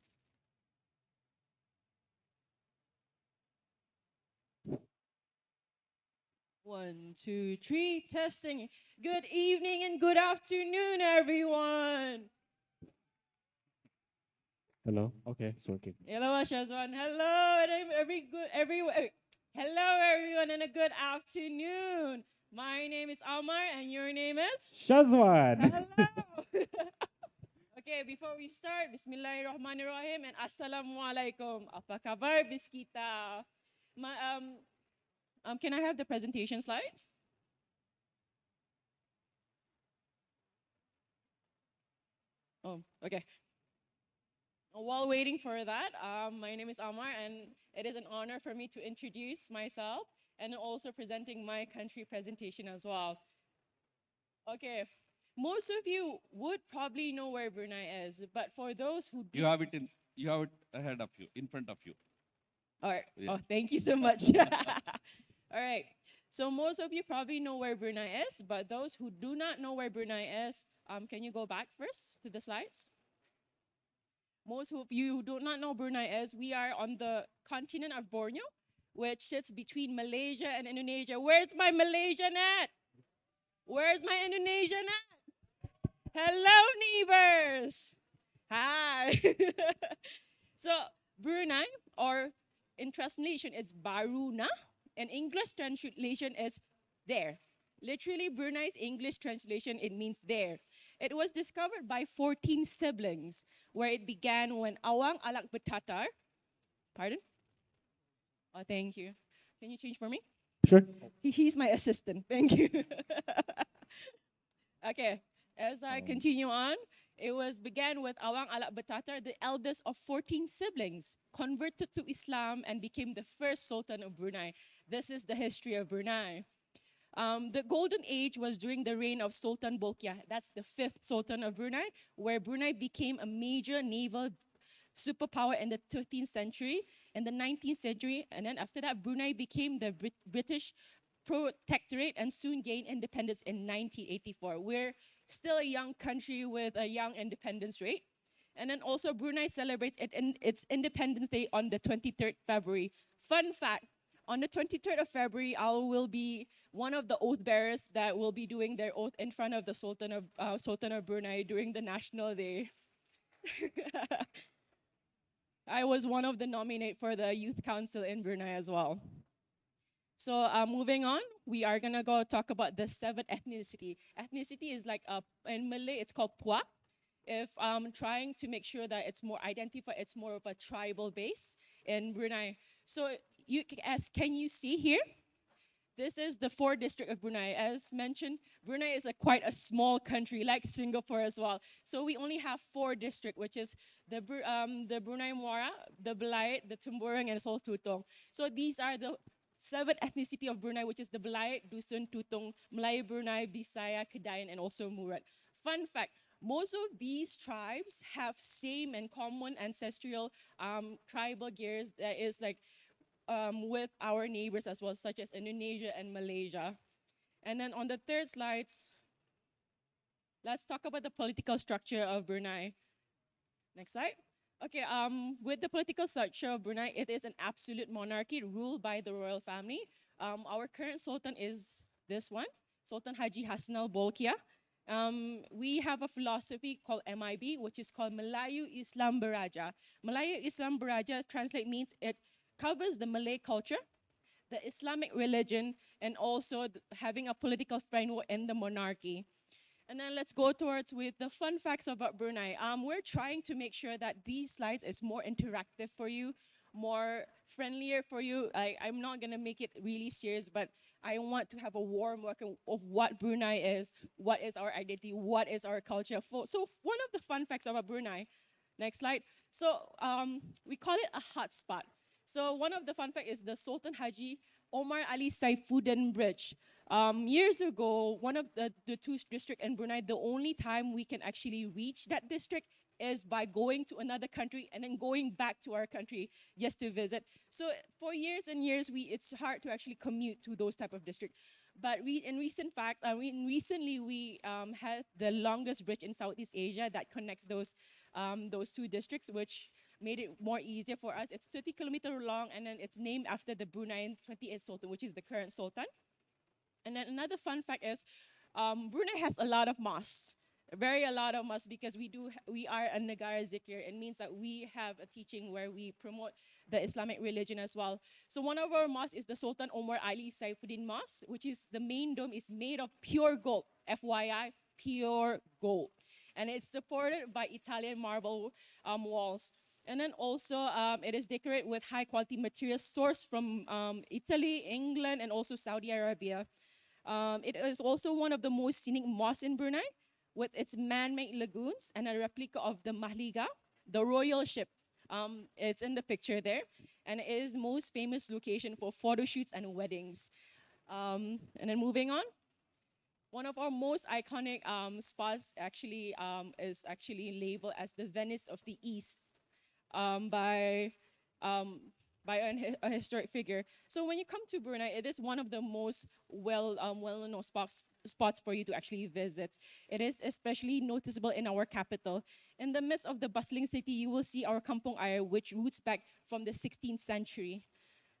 One, two, three, testing. Good evening and good afternoon, everyone.
Hello. Okay, it's working.
Hello, Shazwan. Hello, and hello, everyone, and a good afternoon. My name is Amar, and your name is
Shazwan.
Hello. Okay, before we start, Bismillahirrahmanirrahim and Assalamualaikum. Apa kabar, Biskita? Can I have the presentation slides? Oh, okay. While waiting for that, my name is Amar, and it is an honor for me to introduce myself and also presenting my country presentation as well. Okay, most of you would probably know where Brunei is, but for those who do,
You have it ahead of you, in front of you.
all right.
Yeah.
Oh, thank you so much. All right. So most of you probably know where Brunei is, but those who do not know where Brunei is, can you go back first to the slides? Most of you who do not know Brunei is, we are on the continent of Borneo, which sits between Malaysia and Indonesia. Where's my Malaysian at? Where's my Indonesian at? Hello, neighbors. Hi. So Brunei, or in translation, is Baruna, and English translation is there. Literally, Brunei's English translation, it means there. It was discovered by 14 siblings, where it began when Awang Alak Betatar, pardon? Oh, thank you. Can you change for me?
Sure.
He's my assistant, thank you. Okay, as I continue on, it began with Awang Alak Betatar, the eldest of 14 siblings, converted to Islam and became the first Sultan of Brunei. This is the history of Brunei. The golden age was during the reign of Sultan Bolkiah. That's the 5th Sultan of Brunei, where Brunei became a major naval superpower in the 13th century, in the 19th century, and then after that, Brunei became the British protectorate and soon gained independence in 1984. We're still a young country with a young independence rate. And then also Brunei celebrates its Independence Day on the 23rd February. Fun fact, on the 23rd of February, I will be one of the oath bearers that will be doing their oath in front of the Sultan of Brunei during the National Day. I was one of the nominated for the Youth Council in Brunei as well. So moving on, we are gonna go talk about the 7th ethnicity. Ethnicity is like, in Malay, it's called Puak. If I'm trying to make sure that it's more identified, it's more of a tribal base in Brunei. So can you see here? This is the 4th district of Brunei. As mentioned, Brunei is quite a small country, like Singapore as well. So we only have 4 districts, which is the Brunei Muara, the Belait, the Temburong, and Sol Tutong. So these are the 7th ethnicity of Brunei, which is the Belait, Dusun, Tutong, Melayu Brunei, Bisaya, Kedayan, and also Murad. Fun fact, most of these tribes have same and common ancestral tribal gears that is like with our neighbors as well, such as Indonesia and Malaysia. And then on the 3rd slides, let's talk about the political structure of Brunei. Next slide. Okay, with the political structure of Brunei, it is an absolute monarchy ruled by the royal family. Our current sultan is this one, Sultan Haji Hassanal Bolkiah. We have a philosophy called MIB, which is called Melayu Islam Beraja. Melayu Islam Beraja means it covers the Malay culture, the Islamic religion, and also having a political framework in the monarchy. And then let's go towards with the fun facts about Brunei. We're trying to make sure that these slides is more interactive for you. more friendlier for you. I'm not gonna make it really serious, but I want to have a warm welcome of what Brunei is, what is our identity, what is our culture. So one of the fun facts about Brunei, next slide. So we call it a hotspot. So one of the fun facts is the Sultan Haji Omar Ali Saifuddin Bridge. Years ago, one of the two districts in Brunei, the only time we can actually reach that district is by going to another country and then going back to our country just to visit. So for years and years, it's hard to actually commute to those type of districts. But recently we had the longest bridge in Southeast Asia that connects those two districts, which made it more easier for us. It's 30 kilometers long, and then it's named after the Brunei 28th Sultan, which is the current Sultan. And then another fun fact is, Brunei has a lot of mosques, a lot of mosques, because we are a Negara Zikir. It means that we have a teaching where we promote the Islamic religion as well. So one of our mosques is the Sultan Omar Ali Saifuddin Mosque, which is the main dome is made of pure gold, FYI, pure gold. And it's supported by Italian marble walls. And then also it is decorated with high quality materials sourced from Italy, England, and also Saudi Arabia. It is also one of the most scenic mosques in Brunei, with its man-made lagoons and a replica of the Mahliga, the royal ship. It's in the picture there, and it is the most famous location for photo shoots and weddings. And then moving on, one of our most iconic spots actually is actually labeled as the Venice of the East by a historic figure. So when you come to Brunei, it is one of the most well-known spots for you to actually visit. It is especially noticeable in our capital. In the midst of the bustling city, you will see our Kampong Ayer, which roots back from the 16th century.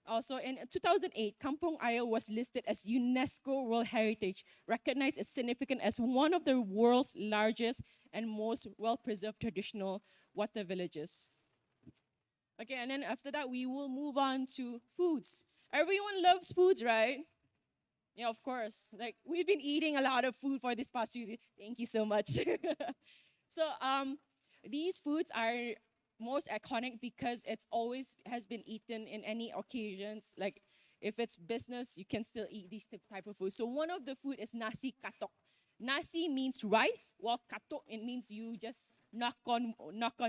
Also, in 2008, Kampong Ayer was listed as UNESCO World Heritage, recognized as significant as one of the world's largest and most well-preserved traditional water villages. Okay, and then after that, we will move on to foods. Everyone loves foods, right? Yeah, of course. Like, we've been eating a lot of food for this past few days. Thank you so much. So these foods are most iconic because it's always has been eaten in any occasions. Like, if it's business, you can still eat these type of food. So one of the food is nasi katok. Nasi means rice, while katok, it means you just knock on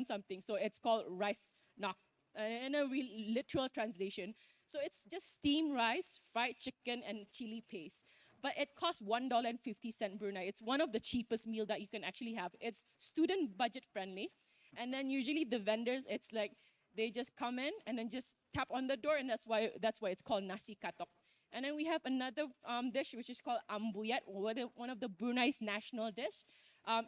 something. So it's called rice knock. In a real literal translation. So it's just steamed rice, fried chicken, and chili paste. But it costs $1.50 Brunei. It's one of the cheapest meal that you can actually have. It's student budget friendly. And then usually the vendors, it's like they just come in and then just tap on the door, and that's why it's called nasi katok. And then we have another dish which is called ambuyat, one of the Brunei's national dish.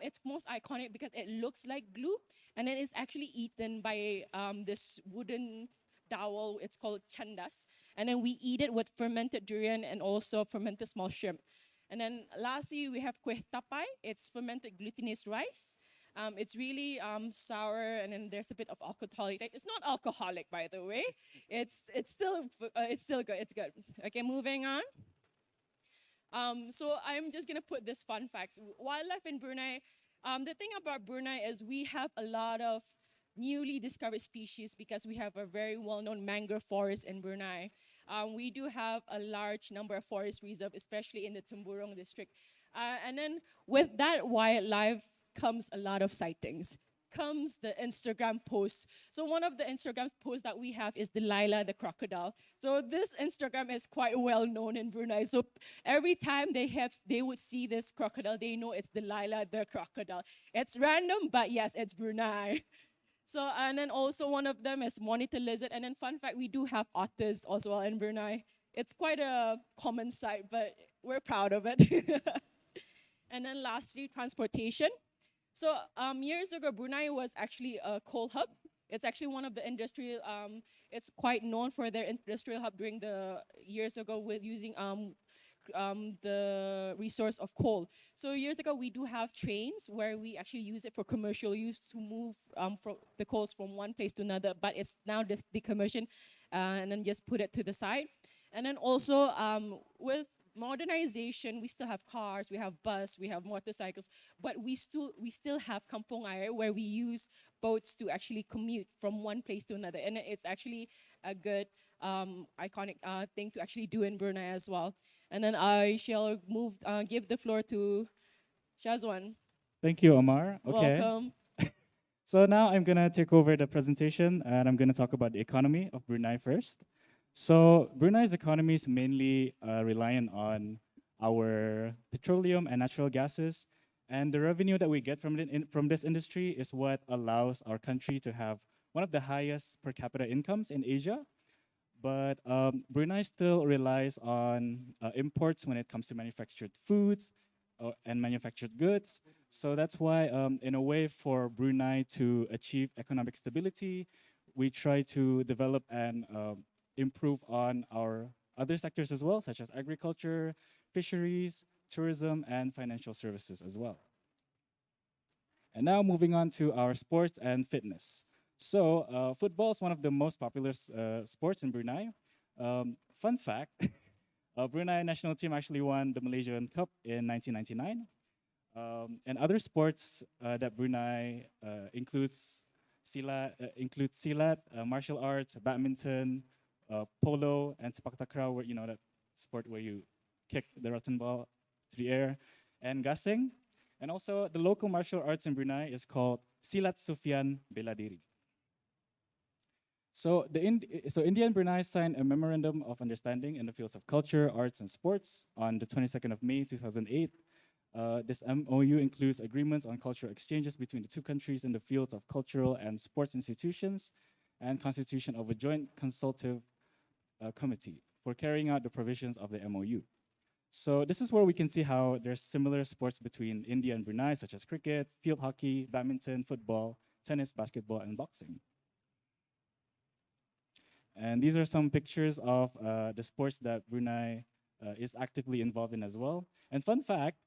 It's most iconic because it looks like glue, and then it's actually eaten by this wooden dowel. It's called chandas. And then we eat it with fermented durian and also fermented small shrimp. And then lastly, we have kueh tapai. It's fermented glutinous rice. It's really sour, and then there's a bit of alcoholic. It's not alcoholic, by the way. It's still good. It's good. Okay, moving on. So I'm just gonna put this fun facts. Wildlife in Brunei. The thing about Brunei is we have a lot of newly discovered species because we have a very well-known mangrove forest in Brunei. We do have a large number of forest reserves, especially in the Temburong district. And then with that wildlife comes a lot of sightings. Comes the Instagram posts. So one of the Instagram posts that we have is the Laila the crocodile. So this Instagram is quite well known in Brunei. So every time they would see this crocodile, they know it's the Laila the crocodile. It's random, but yes, it's Brunei. So, and then also one of them is monitor lizard. And then fun fact, we do have otters as well in Brunei. It's quite a common sight, but we're proud of it. And then lastly, transportation. So years ago, Brunei was actually a coal hub. It's actually one of the industrial, it's quite known for their industrial hub during the years ago with using the resource of coal. So years ago, we do have trains where we actually use it for commercial use to move from the coals from one place to another, but it's now decommissioned and then just put it to the side. And then also with modernization, we still have cars, we have bus, we have motorcycles, but we still have kampong air where we use boats to actually commute from one place to another, and it's actually a good iconic thing to actually do in Brunei as well. And then I shall give the floor to Shazwan.
Thank you, Omar. Okay.
Welcome.
So now I'm going to take over the presentation and I'm going to talk about the economy of Brunei first. So Brunei's economy is mainly reliant on our petroleum and natural gases. And the revenue that we get from this industry is what allows our country to have one of the highest per capita incomes in Asia. But Brunei still relies on imports when it comes to manufactured foods and manufactured goods. So that's why, in a way, for Brunei to achieve economic stability, we try to develop and improve on our other sectors as well, such as agriculture, fisheries, tourism, and financial services as well. And now moving on to our sports and fitness. So football is one of the most popular sports in Brunei. Fun fact, Brunei national team actually won the Malaysian Cup in 1999. And other sports that Brunei includes silat, martial arts, badminton, polo, and sepak takraw, where that sport where you kick the rotten ball to the air, and gasing. And also the local martial arts in Brunei is called Silat Sufyan Bela Diri. So India and Brunei signed a memorandum of understanding in the fields of culture, arts, and sports on the 22nd of May 2008. This MOU includes agreements on cultural exchanges between the two countries in the fields of cultural and sports institutions, and constitution of a joint consultative committee for carrying out the provisions of the MOU. So this is where we can see how there's similar sports between India and Brunei, such as cricket, field hockey, badminton, football, tennis, basketball, and boxing. And these are some pictures of the sports that Brunei is actively involved in as well. And fun fact,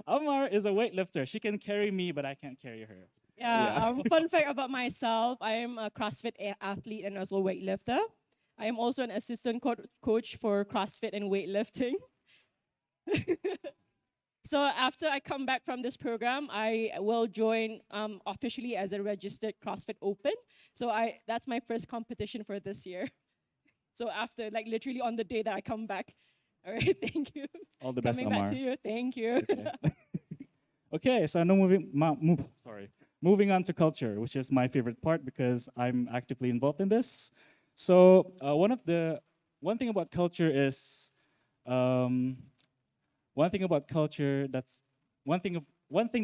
Amar is a weightlifter. She can carry me, but I can't carry her.
Yeah. Fun fact about myself, I am a CrossFit athlete and also weightlifter. I am also an assistant coach for CrossFit and weightlifting. So after I come back from this program, I will join officially as a registered CrossFit Open. So that's my first competition for this year. So after, like literally on the day that I come back. All right, thank you.
All the best,
Coming
Amar.
back to you, thank you.
Okay, okay, so now moving on to culture, which is my favorite part because I'm actively involved in this. So one thing about culture is one thing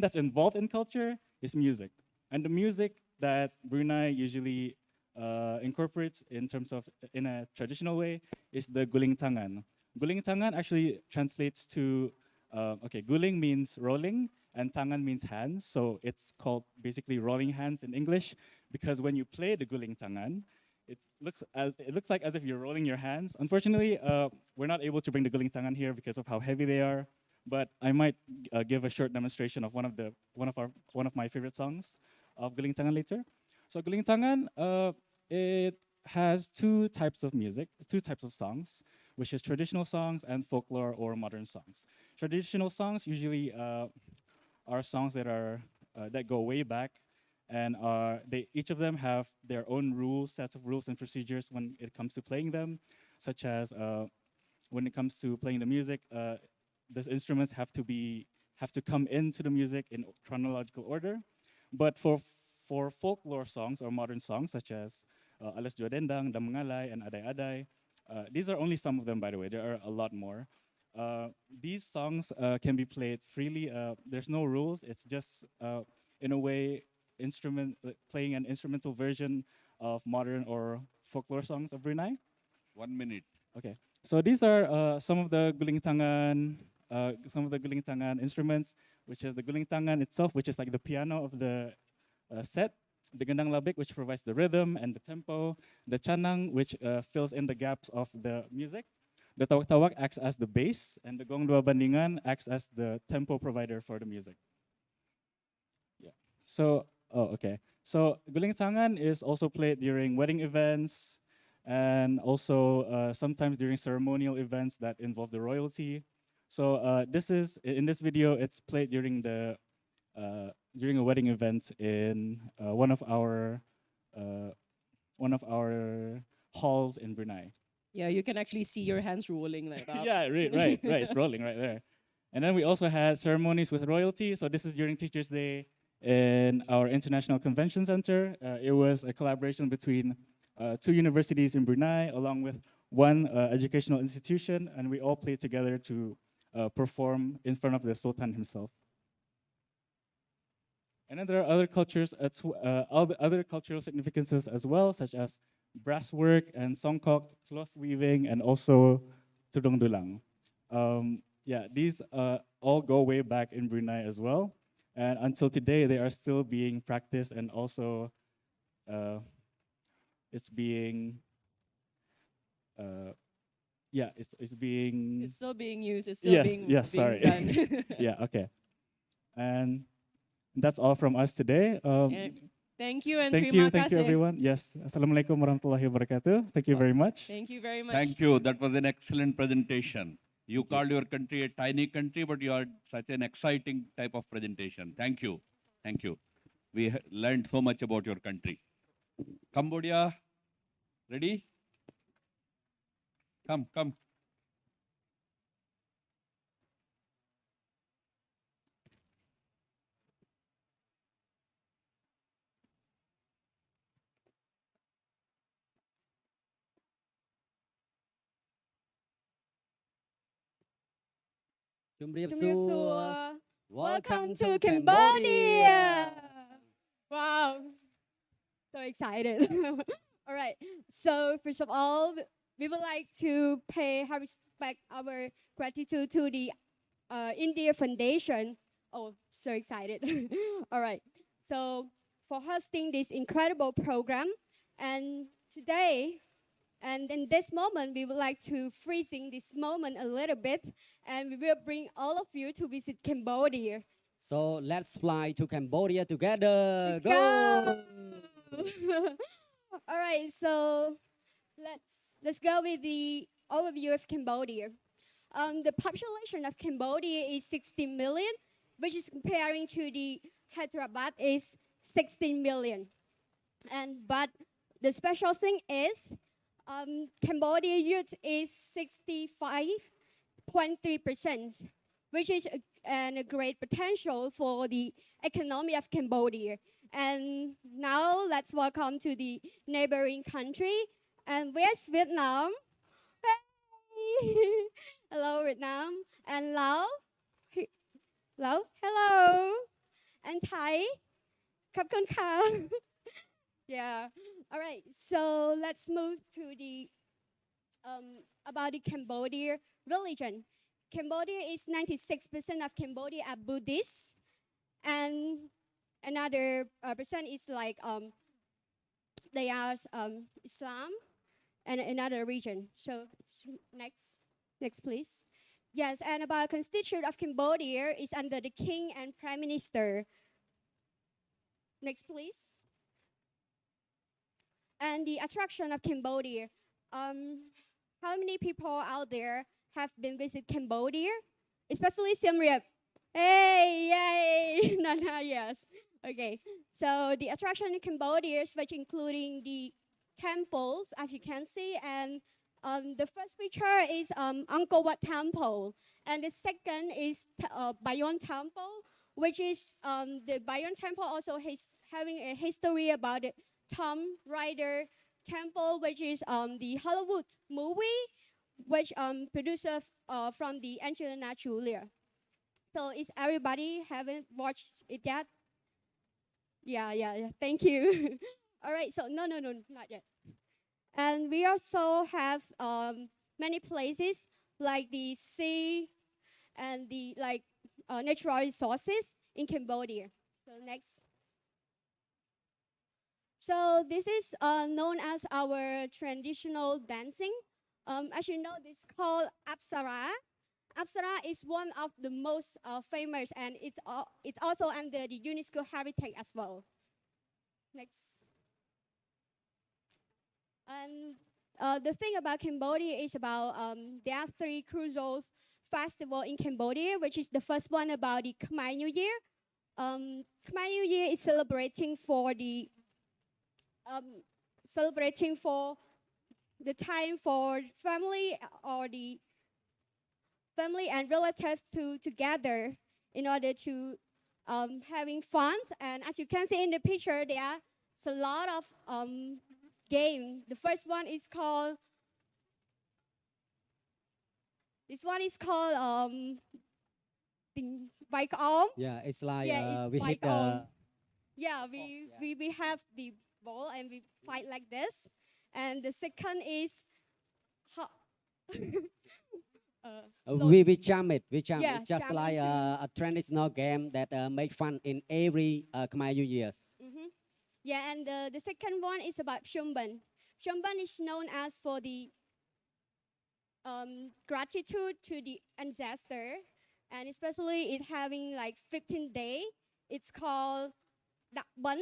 that's involved in culture is music, and the music that Brunei usually incorporates in a traditional way is the guling tangan. Guling tangan actually translates to guling means rolling and tangan means hands, so it's called basically rolling hands in English because when you play the guling tangan, it looks like as if you're rolling your hands. Unfortunately, we're not able to bring the guling tangan here because of how heavy they are. But I might give a short demonstration of one of my favorite songs of guling tangan later. So guling tangan, it has two types of music, two types of songs, which is traditional songs and folklore or modern songs. Traditional songs usually are songs that go way back. And each of them have their own sets of rules and procedures when it comes to playing them, such as when it comes to playing the music, these instruments have to come into the music in chronological order. But for folklore songs or modern songs, such as Alas Jua Dendang, Damangalai, and Aday Aday, these are only some of them, by the way. There are a lot more. These songs can be played freely. There's no rules. It's just, in a way, playing an instrumental version of modern or folklore songs of Brunei.
1 minute.
Okay, so these are some of the guling tangan instruments, which is the guling tangan itself, which is like the piano of the set, the gendang labik, which provides the rhythm and the tempo, the canang, which fills in the gaps of the music, the tawak-tawak acts as the bass, and the gong dua bandingan acts as the tempo provider for the music. Yeah. So, okay. So guling tangan is also played during wedding events, and also sometimes during ceremonial events that involve the royalty. So in this video, it's played during a wedding event in one of our halls in Brunei.
Yeah, you can actually see your hands rolling like that.
Yeah, right. It's rolling right there. And then we also had ceremonies with royalty. So this is during Teachers' Day in our International Convention Center. It was a collaboration between 2 universities in Brunei, along with one educational institution, and we all played together to perform in front of the Sultan himself. And then there are other cultures, other cultural significances as well, such as brass work and songkok, cloth weaving, and also tudung dulang. Yeah, these all go way back in Brunei as well. And until today, they are still being practiced, and also it's being, it's being...
It's still being used. It's still being
sorry.
done.
Yeah, okay. And that's all from us today.
Thank you and
Thank
terima
you
kasih.
everyone. Yes, Assalamualaikum warahmatullahi wabarakatuh. Thank you very much.
Thank you very much.
Thank you. That was an excellent presentation. You called your country a tiny country, but you had such an exciting type of presentation. Thank you. Thank you. We learned so much about your country. Cambodia, ready? Come.
Welcome to Cambodia. Wow, so excited. All right, so first of all, we would like to pay our respect, our gratitude to the India Foundation. Oh, so excited. All right, so for hosting this incredible program, and today, and in this moment, we would like to freezing this moment a little bit, and we will bring all of you to visit Cambodia.
So let's fly to Cambodia together.
Let's go. All right, so let's go with the overview of Cambodia. The population of Cambodia is 60 million, which is comparing to the Hyderabad is 16 million. But the special thing is Cambodia youth is 65.3%, which is a great potential for the economy of Cambodia. And now let's welcome to the neighboring country. And where's Vietnam? Hey. Hello, Vietnam. And Laos. Hello. And Thai. Khap khun kha. Yeah. All right. So let's move to the about the Cambodia religion. Cambodia is 96% of Cambodia are Buddhists, and another percent is like they are Islam, and another region. So next please. Yes, and about constitution of Cambodia is under the king and prime minister. Next please. And the attraction of Cambodia. How many people out there have been visit Cambodia, especially Siem Reap? Hey, yay! No, yes. Okay. So the attraction in Cambodia is which including the temples, as you can see, and the first picture is Angkor Wat Temple, and the second is Bayon Temple, which is the Bayon Temple also having a history about the Tomb Raider Temple, which is the Hollywood movie, which produced from the Angelina Jolie. So is everybody haven't watched it yet? Yeah. Thank you. All right. So no, not yet. And we also have many places like the sea and the natural resources in Cambodia. So next. So this is known as our traditional dancing. As you know, this is called Apsara. Apsara is one of the most famous, and it's also under the UNESCO Heritage as well. Next. And The thing about Cambodia is about there are three crucial festivals in Cambodia, which is the first one about the Khmer New Year. Khmer New Year is celebrating for the time for family or the family and relatives to together in order to having fun. And as you can see in the picture, there are a lot of game. The first one is called. This one is called Tình Bài Ôm.
Yeah, it's like
Yeah, it's
we
Bài
hit
Ôm. Yeah, we have the ball and we fight like this. And the second is
we jam it. We jam.
Yeah,
It's just
jam
like
into-
a traditional game that make fun in every Khmer New Year's.
Yeah, and the second one is about Shumban. Shumban is known as for the gratitude to the ancestor, and especially it having like 15 day. It's called Dak Bun.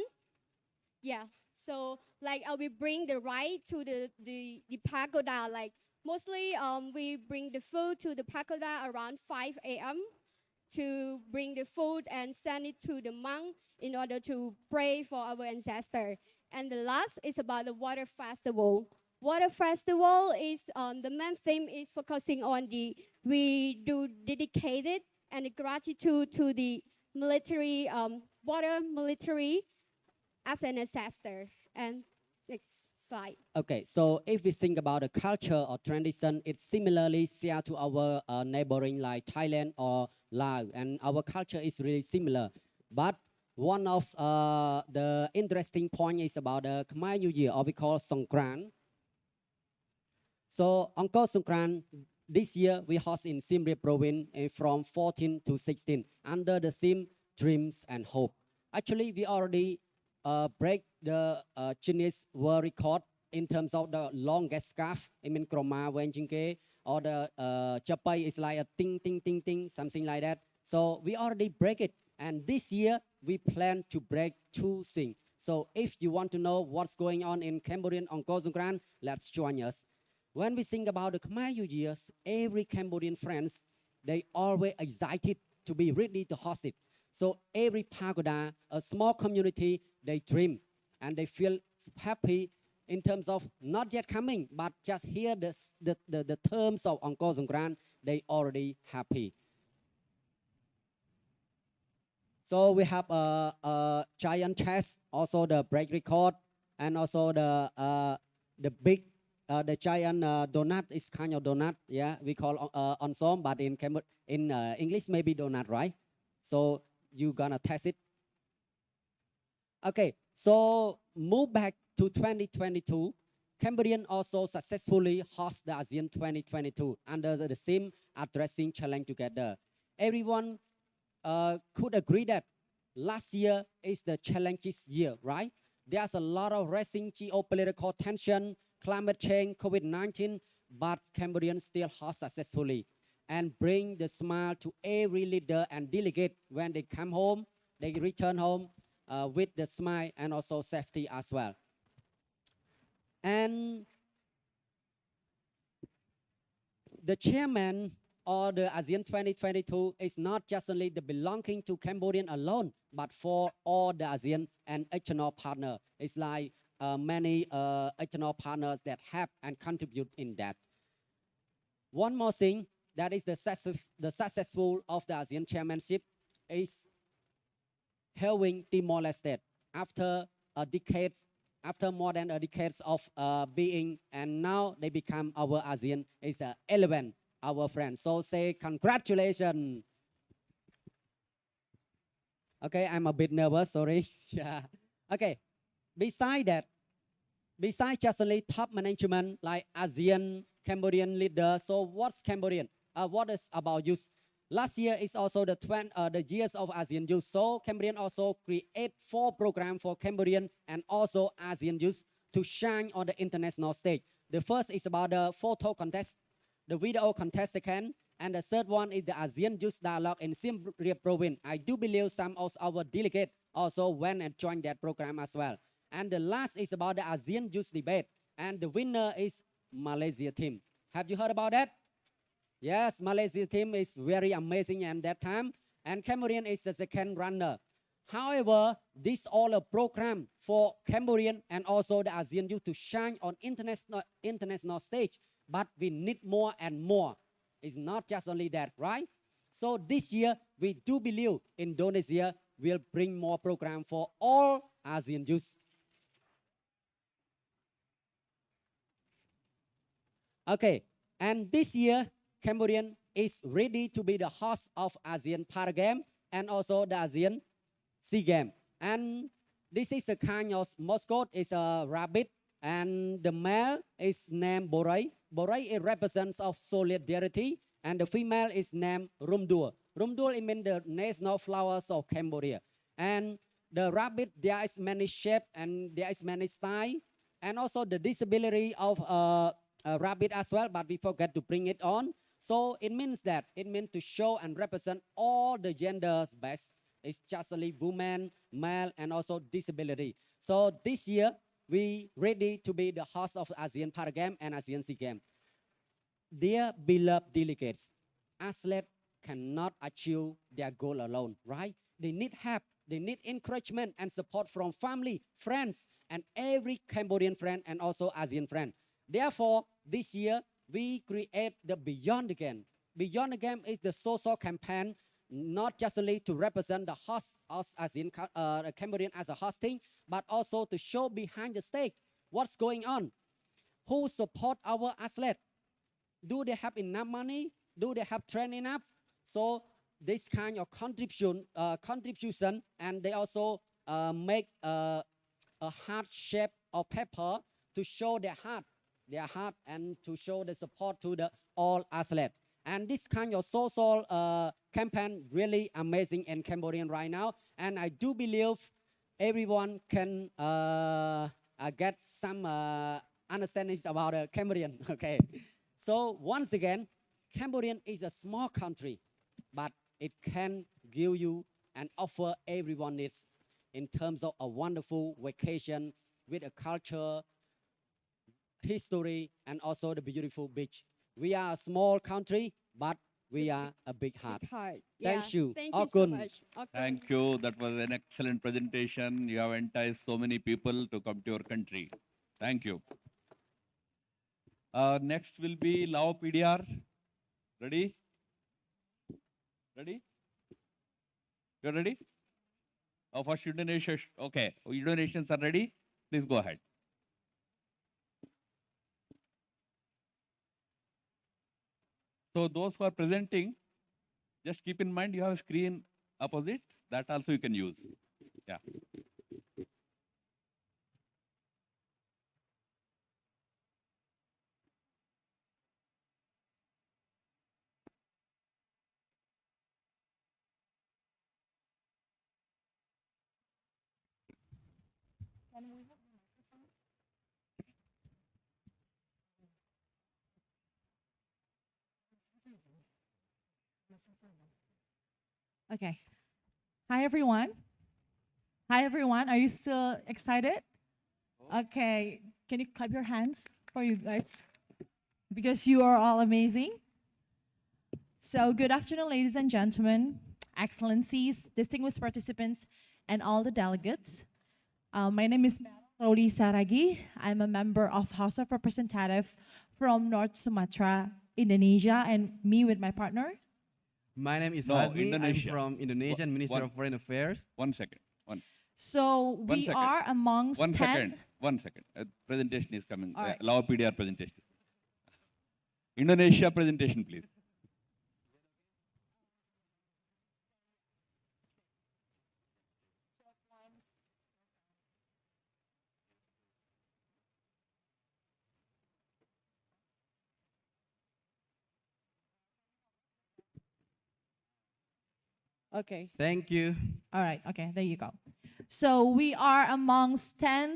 Yeah, so like we bring the right to the pagoda. Like mostly we bring the food to the pagoda around 5 a.m. to bring the food and send it to the monk in order to pray for our ancestor. And the last is about the water festival. Water festival is the main theme is focusing on we do dedicated and the gratitude to the military water military as an ancestor. And next slide.
Okay, so if we think about the culture or tradition, it's similarly shared to our neighboring like Thailand or Laos, and our culture is really similar. But one of the interesting point is about the Khmer New Year, or we call Songkran. So on Songkran, this year we host in Siem Reap province from 14 to 16 under the theme Dreams and Hope. Actually, we already break the Guinness World Record in terms of the longest scarf. I mean, kroma wenjingke, or the chapai is like a ting ting ting ting, something like that. So we already break it, and this year we plan to break 2 things. So if you want to know what's going on in Cambodian Angkor Songkran, let's join us. When we think about the Khmer New Years, every Cambodian friends, they always excited to be ready to host it. So every pagoda, a small community, they dream and they feel happy in terms of not yet coming, but just hear the terms of Angkor Songkran, they already happy. So we have a giant chest, also the break record, and also the big, the giant donut is kind of donut. Yeah, we call onsom, but in English maybe donut, right? So you gonna test it. Okay, so move back to 2022. Cambodian also successfully host the ASEAN 2022 under the same addressing challenge together. Everyone could agree that last year is the challenges year, right? There's a lot of rising geopolitical tension, climate change, COVID-19, but Cambodians still host successfully and bring the smile to every leader and delegate when they come home, they return home with the smile and also safety as well. And the chairman or the ASEAN 2022 is not just only the belonging to Cambodian alone, but for all the ASEAN and external partner. It's like many external partners that help and contribute in that. One more thing that is the successful of the ASEAN chairmanship is helping Timor-Leste after a decade, after more than a decade of being, and now they become our ASEAN is 11 our friends. So say congratulations. Okay, I'm a bit nervous, sorry. Yeah. Okay, besides that, besides just only top management like ASEAN, Cambodian leader, so what's Cambodian? What is about youth? Last year is also the years of ASEAN youth. So Cambodian also create 4 programs for Cambodian and also ASEAN youth to shine on the international stage. The first is about the photo contest, the video contest second, and the third one is the ASEAN Youth Dialogue in Siem Reap province. I do believe some of our delegates also went and joined that program as well. And the last is about the ASEAN Youth Debate. And the winner is Malaysia team. Have you heard about that? Yes, Malaysia team is very amazing at that time, and Cambodian is the second runner. However, this all a program for Cambodian and also the ASEAN youth to shine on international stage, but we need more and more. It's not just only that, right? So this year, we do believe Indonesia will bring more program for all ASEAN youth. Okay, and this year, Cambodian is ready to be the host of ASEAN Para Game and also the ASEAN SEA Game. And this is a kind of mascot, is a rabbit, and the male is named Borai. Borai it represents of solidarity, and the female is named Rumdur. Rumdur it means the national flowers of Cambodia. And the rabbit, there is many shape and there is many style, and also the disability of a rabbit as well, but we forget to bring it on. So it means to show and represent all the genders best. It's just only women, male, and also disability. So this year, we ready to be the host of ASEAN Para Game and ASEAN SEA Game. Dear beloved delegates, athletes cannot achieve their goal alone, right? They need help, they need encouragement and support from family, friends, and every Cambodian friend and also ASEAN friend. Therefore, this year, we create the Beyond the Game. Beyond the Game is the social campaign, not just only to represent the host as in Cambodian as a hosting, but also to show behind the stage what's going on. Who support our athlete? Do they have enough money? Do they have training enough? So this kind of contribution, and they also make a heart shape of paper to show their heart, and to show the support to the all athletes. And this kind of social campaign really amazing in Cambodian right now. And I do believe everyone can get some understanding about Cambodian. Okay. So once again, Cambodian is a small country, but it can give you and offer everyone needs in terms of a wonderful vacation with a culture, history, and also the beautiful beach. We are a small country, but we are a big heart. Thank you.
Thank you so much.
Thank you. That was an excellent presentation. You have enticed so many people to come to your country. Thank you. Next will be Lao PDR. Ready? Ready? You're ready? Oh, first Indonesia. Okay. Indonesians are ready. Please go ahead. So those who are presenting, just keep in mind you have a screen opposite. That also you can use. Yeah.
Okay. Hi, everyone. Hi, everyone. Are you still excited? Okay. Can you clap your hands for you guys? Because you are all amazing. So good afternoon, ladies and gentlemen, excellencies, distinguished participants, and all the delegates. My name is Rodi Saragi. I'm a member of House of Representatives from North Sumatra, Indonesia, and me with my partner.
My name is
No,
Hazmi.
Indonesia.
I'm from Indonesian Ministry of Foreign Affairs.
1 second.
So we
second.
are amongst
1
10.
second. 1 second. Presentation is coming.
All right.
Lao PDR presentation. Indonesia presentation, please.
Okay.
Thank you.
All right. Okay. There you go. So we are amongst 10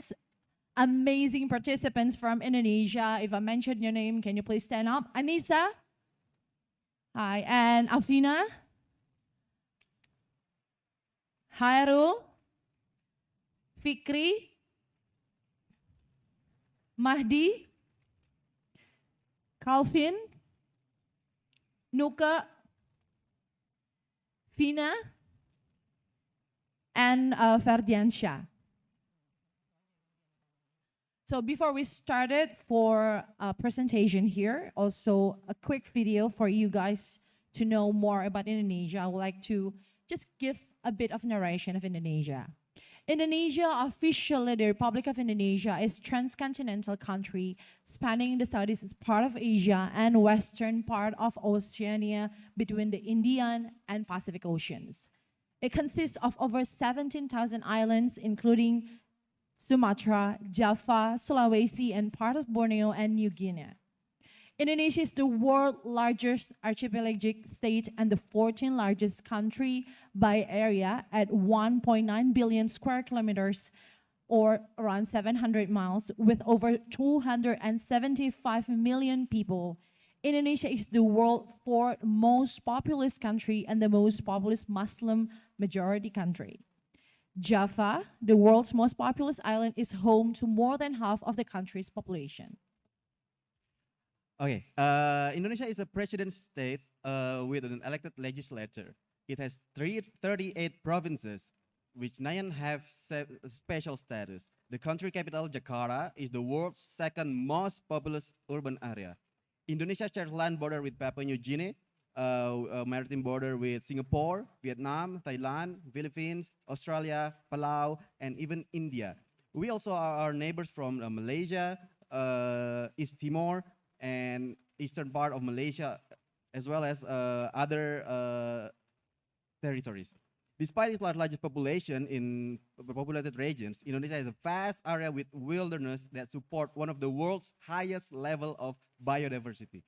amazing participants from Indonesia. If I mention your name, can you please stand up? Anissa. Hi. And Alfina. Hairul. Fikri. Mahdi. Calvin, Nuka, Fina, and Ferdiansha. So before we started for a presentation here, also a quick video for you guys to know more about Indonesia. I would like to just give a bit of narration of Indonesia. Indonesia, officially the Republic of Indonesia, is a transcontinental country spanning the southeast part of Asia and western part of Oceania between the Indian and Pacific Oceans. It consists of over 17,000 islands, including Sumatra, Java, Sulawesi, and part of Borneo and New Guinea. Indonesia is the world's largest archipelagic state and the 14th largest country by area at 1.9 billion square kilometers or around 700 miles with over 275 million people. Indonesia is the world's fourth most populous country and the most populous Muslim majority country. Java, the world's most populous island, is home to more than half of the country's population.
Okay, Indonesia is a president state with an elected legislature. It has 38 provinces, which 9 have special status. The country capital, Jakarta, is the world's second most populous urban area. Indonesia shares land border with Papua New Guinea, a maritime border with Singapore, Vietnam, Thailand, Philippines, Australia, Palau, and even India. We also are our neighbors from Malaysia, East Timor, and eastern part of Malaysia, as well as other territories. Despite its largest population in populated regions, Indonesia is a vast area with wilderness that support one of the world's highest level of biodiversity.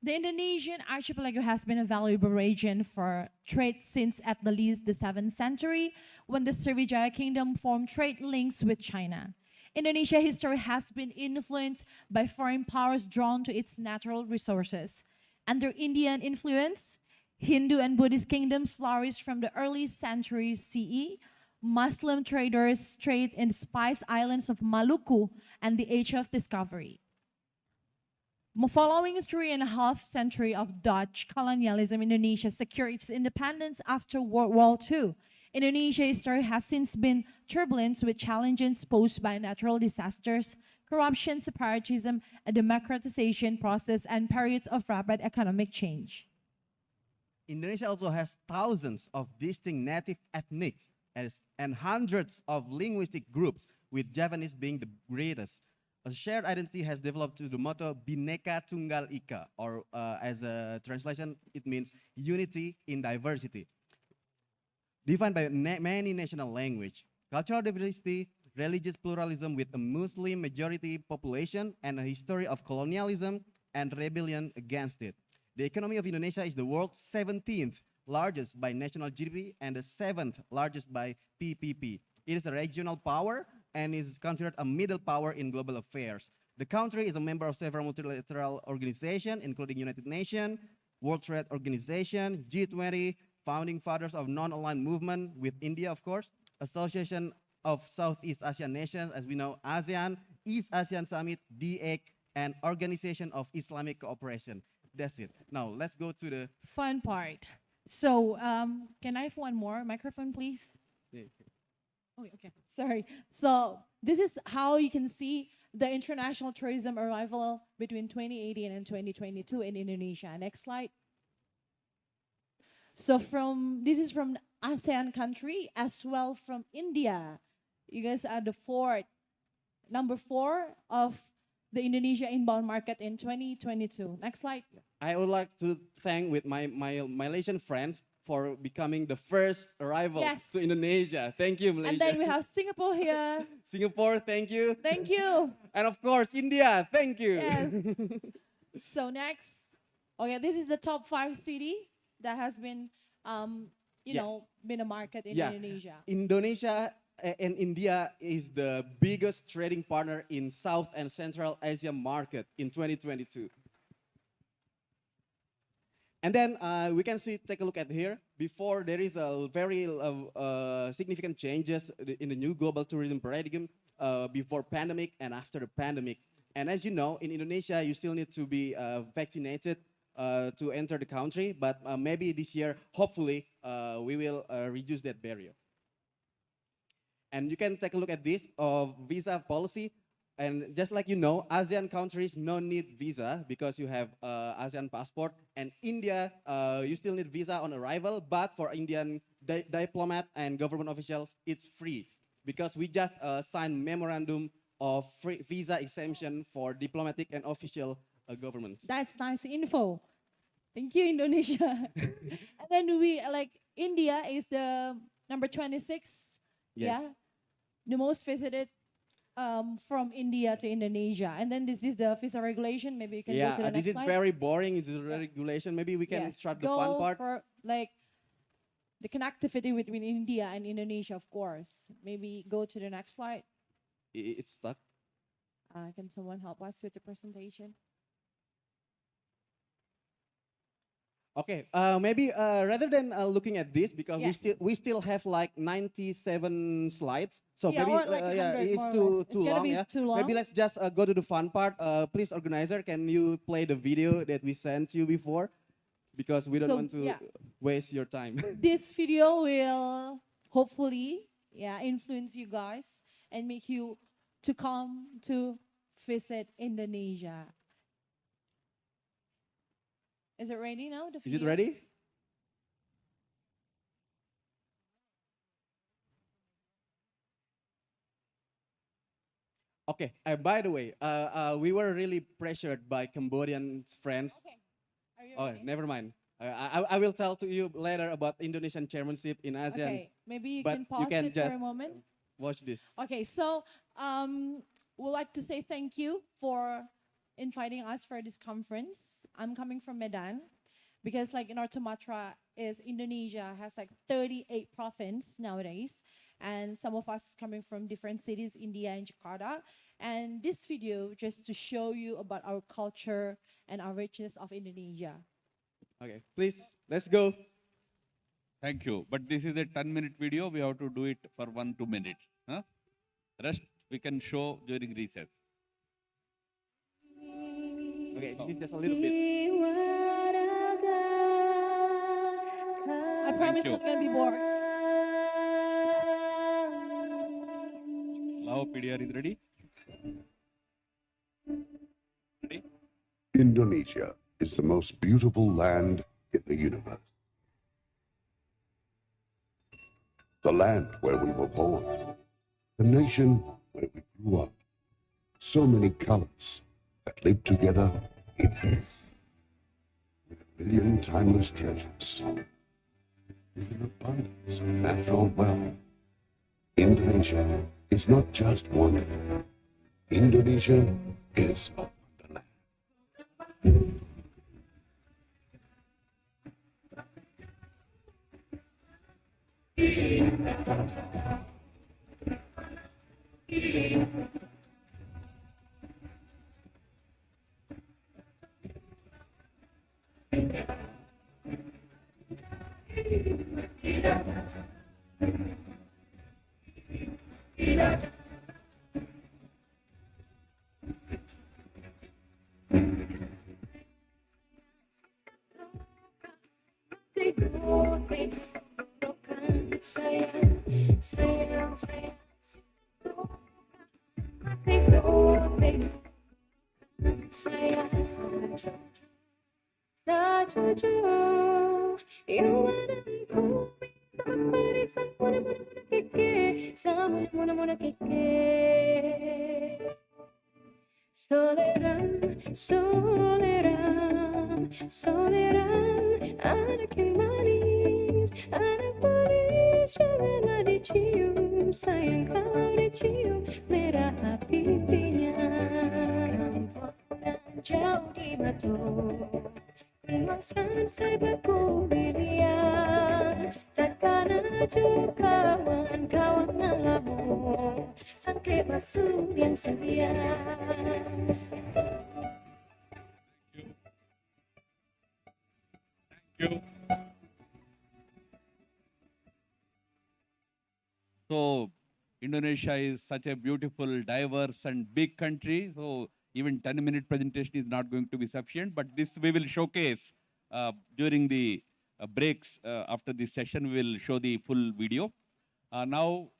The Indonesian archipelago has been a valuable region for trade since at the least the 7th century, when the Srivijaya kingdom formed trade links with China. Indonesia's history has been influenced by foreign powers drawn to its natural resources. Under Indian influence, Hindu and Buddhist kingdoms flourished from the early centuries CE. Muslim traders trade in the Spice Islands of Maluku and the Age of Discovery. Following a 3.5 century of Dutch colonialism, Indonesia secured its independence after World War II. Indonesia's history has since been turbulent with challenges posed by natural disasters, corruption, separatism, a democratization process, and periods of rapid economic change.
Indonesia also has thousands of distinct native ethnics and hundreds of linguistic groups, with Javanese being the greatest. A shared identity has developed to the motto Bhinneka Tunggal Ika, or as a translation, it means unity in diversity. Defined by many national language, cultural diversity, religious pluralism with a Muslim majority population, and a history of colonialism and rebellion against it. The economy of Indonesia is the world's 17th largest by national GDP and the 7th largest by PPP. It is a regional power and is considered a middle power in global affairs. The country is a member of several multilateral organizations, including United Nations, World Trade Organization, G20, Founding Fathers of Non-Aligned Movement with India, of course, Association of Southeast Asian Nations, as we know, ASEAN, East Asian Summit, DEC, and Organization of Islamic Cooperation. That's it. Now, let's go to the
fun part. So, can I have one more microphone, please? Oh, okay. Sorry. So, this is how you can see the international tourism arrival between 2018 and 2022 in Indonesia. Next slide. So, this is from ASEAN country as well from India. You guys are the number 4 of the Indonesia inbound market in 2022. Next slide.
I would like to thank with my Malaysian friends for becoming the first arrivals to Indonesia. Thank you, Malaysia.
And then we have Singapore here.
Singapore, thank you.
Thank you.
And of course, India, thank you.
Yes. So next, okay, this is the top 5 city that has been, been a market in Indonesia.
Indonesia and India is the biggest trading partner in South and Central Asia market in 2022. And then we can take a look at here. Before, there is a very significant changes in the new global tourism paradigm before pandemic and after the pandemic. And as you know, in Indonesia, you still need to be vaccinated to enter the country. But maybe this year, hopefully, we will reduce that barrier. And you can take a look at this visa policy. And just like you know, ASEAN countries no need visa because you have ASEAN passport. And India, you still need visa on arrival, but for Indian diplomat and government officials, it's free because we just signed memorandum of free visa exemption for diplomatic and official governments.
That's nice info. Thank you, Indonesia. And then India is the number 26.
Yes.
Yeah. The most visited from India to Indonesia. And then this is the visa regulation. Maybe you can go to the next
this is
slide.
very boring. It's a regulation. Maybe we can start the fun part.
For the connectivity between India and Indonesia, of course. Maybe go to the next slide.
It's stuck.
Can someone help us with the presentation?
Okay, maybe rather than looking at this, because
Yes.
we still have like 97 slides, so
Yeah,
maybe
or like 100
it's
more or
too
less. It's
too
gonna
long.
be
Yeah,
too long.
maybe let's just go to the fun part. Please, organizer, can you play the video that we sent you before? Because we don't
So,
want to
yeah.
waste your time.
This video will hopefully influence you guys and make you to come to visit Indonesia. Is it ready now? The
Is it
video?
ready? Okay. By the way, we were really pressured by Cambodian friends.
Okay. Are you
Oh,
ready?
never mind. I will tell to you later about Indonesian chairmanship in ASEAN.
Okay, maybe you
but
can pause
can
it for
just
a moment.
watch this.
Okay, so we'd like to say thank you for inviting us for this conference. I'm coming from Medan because North Sumatra is Indonesia, has 38 provinces nowadays. And some of us coming from different cities, India and Jakarta. And this video just to show you about our culture and our richness of Indonesia.
Okay, please, let's go.
Thank you. But this is a 10-minute video. We have to do it for 1-2 minutes. Huh? Rest we can show during recess.
Okay, this is just a little bit.
I promise
you.
not gonna be bored.
Lao PDR is ready? Ready?
Indonesia is the most beautiful land in the universe. The land where we were born. The nation where we grew up. So many colors that live together in peace. With a million timeless treasures. With an abundance of natural wealth. Indonesia is not just wonderful. Indonesia is a wonderland.
Soleram, soleram, soleram, anak yang manis, cobalah dicium, sayang kalau dicium, merah pipinya, dan jauh di mata, kemasan saya berkuliah, takkan aju kawan-kawan ngalamu, sangke basuh yang setia.
So Indonesia is such a beautiful, diverse and big country. So even 10-minute presentation is not going to be sufficient, but this we will showcase during the breaks. After this session, we will show the full video. Now,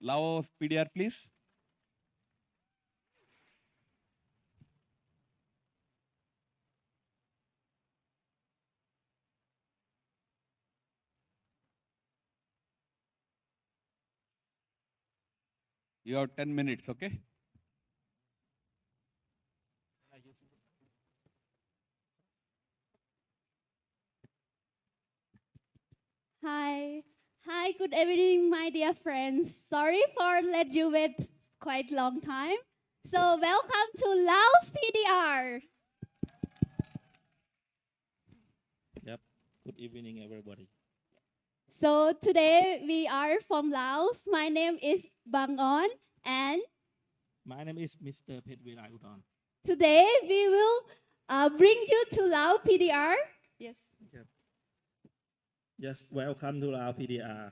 Laos PDR, please. You have 10 minutes, okay?
Hi. Hi, good evening, my dear friends. Sorry for let you wait quite long time. So welcome to Laos PDR.
Yep. Good evening, everybody.
So today we are from Laos. My name is Bangon, and
My name is Mr. Pedwirai Udon.
today we will bring you to Laos PDR. Yes.
Yep. Just welcome to Lao PDR.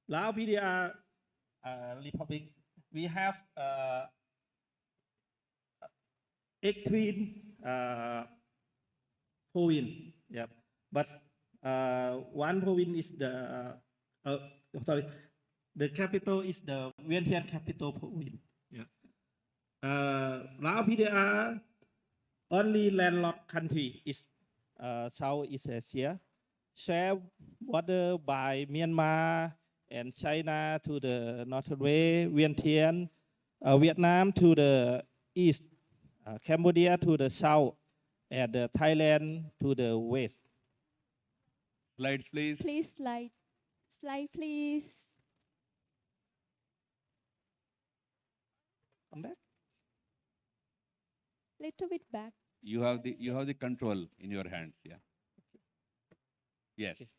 Lao PDR Republic, we have 18 province. Yep. But one province is the capital is the Vientiane capital province. Yeah. Lao PDR only landlocked country is Southeast Asia, share border by Myanmar and China to the northern way, Vientiane, Vietnam to the east, Cambodia to the south, and Thailand to the west.
Slides, please.
Please slide. Slide, please.
Come back.
Little bit back.
You have the control in your hands. Yeah. Yes.
Okay.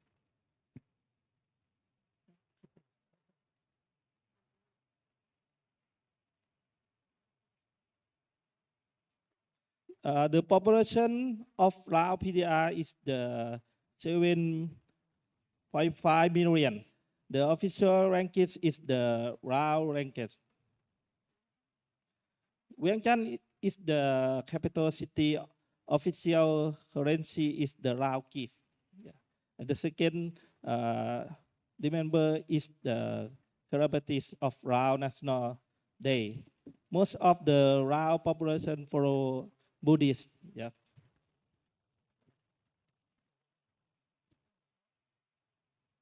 The population of Lao PDR is the 7.5 million. The official rankings is the Lao rankings. Vientiane is the capital city. Official currency is the Lao gift. Yeah. And the second remember is the celebrities of Lao National Day. Most of the Lao population follow Buddhist. Yeah.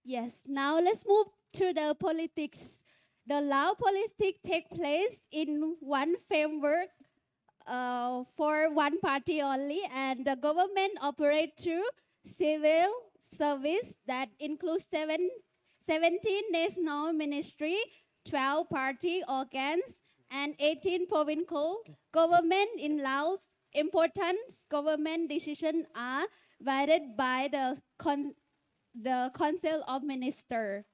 Yes, now let's move to the politics. The Lao politics take place in one framework for one party only, and the government operate through civil service that includes 17 national ministry, 12 party organs, and 18 provincial government in Laos. Important government decisions are guided by the Council of Ministers.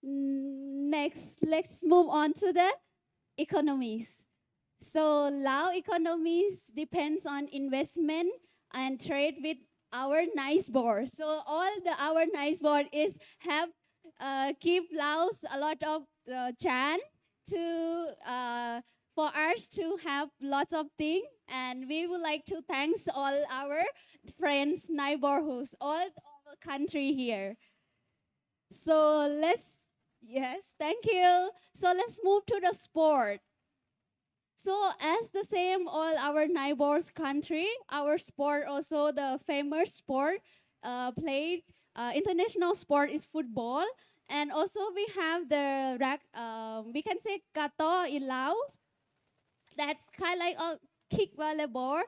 Next, let's move on to the economies. So Lao economies depends on investment and trade with our nice board. So all our nice board is have give Laos a lot of chance to for us to have lots of things, and we would like to thanks all our friends, neighborhoods, all country here. So yes, thank you. So let's move to the sport. So as the same all our neighbors country, our sport also the famous sport played international sport is football, and also we have the we can say kato in Laos. That kind like a kick volleyball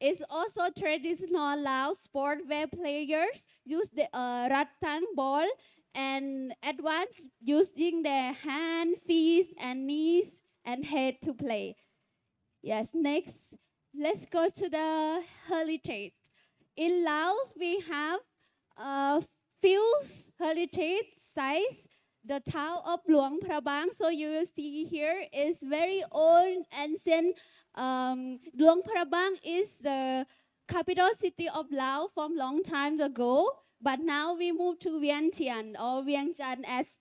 is also traditional Lao sport where players use the rattan ball and advance using their hand, feet, and knees and head to play. Yes, next, let's go to the heritage. In Laos, we have few heritage sites. The town of Luang Prabang, so you will see here is very old, ancient. Luang Prabang is the capital city of Laos from long time ago, but now we moved to Vientiane or Vientiane as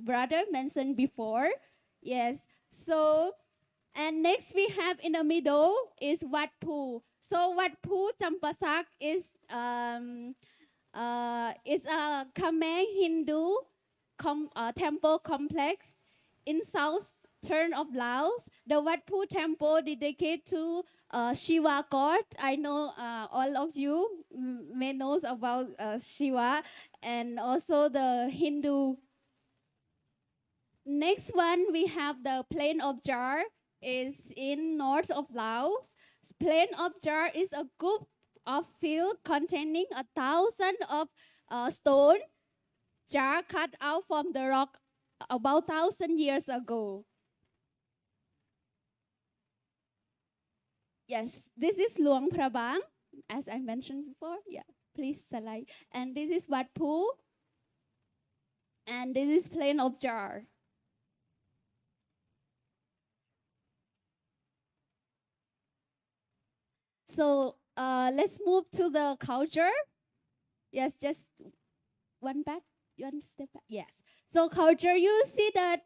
brother mentioned before. Yes. So, and next we have in the middle is Wat Phu. So Wat Phu Champasak is a Khmer Hindu temple complex in southern of Laos. The Wat Phu temple dedicated to Shiva god. I know all of you may know about Shiva and also the Hindu. Next one we have the Plain of Jar is in north of Laos. Plain of Jar is a group of field containing 1,000 of stone jar cut out from the rock about 1,000 years ago. Yes, this is Luang Prabang, as I mentioned before. Yeah, please slide. And this is Wat Phu. And this is Plain of Jar. So let's move to the culture. Yes, just one step back. Yes. So culture, you see that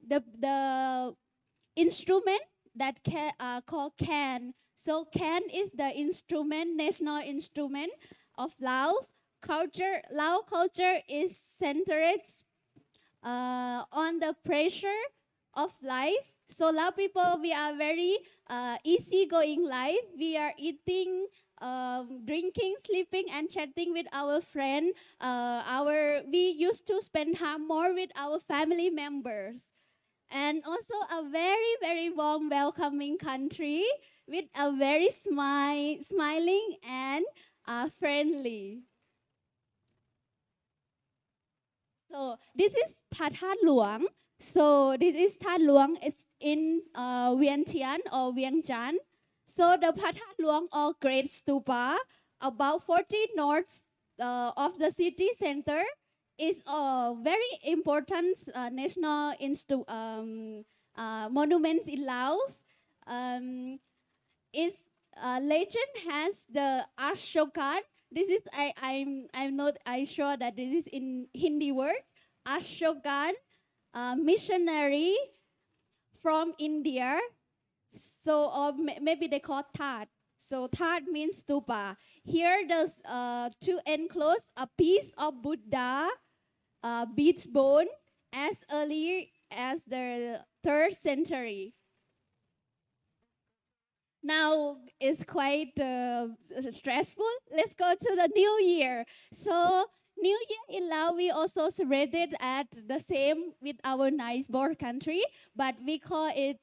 the instrument that called can. So can is the instrument, national instrument of Laos. Lao culture is centered on the pressure of life. So Lao people, we are very easygoing life. We are eating, drinking, sleeping, and chatting with our friend. We used to spend time more with our family members. And also a very, very warm, welcoming country with a very smiling and friendly. So this is Phat Luang. So this is That Luang is in Vientiane or Vientiane. So the Phat Luang or Great Stupa, about 40 north of the city center, is a very important national monument in Laos. Its legend has the Ashokan. This is I'm not sure that this is in Hindi word. Ashokan missionary from India. So or maybe they call That. So That means stupa. Here there's to enclose a piece of Buddha beach bone as early as the 3rd century. Now it's quite stressful. Let's go to the New Year. So New Year in Laos, we also celebrated at the same with our neighbor country, but we call it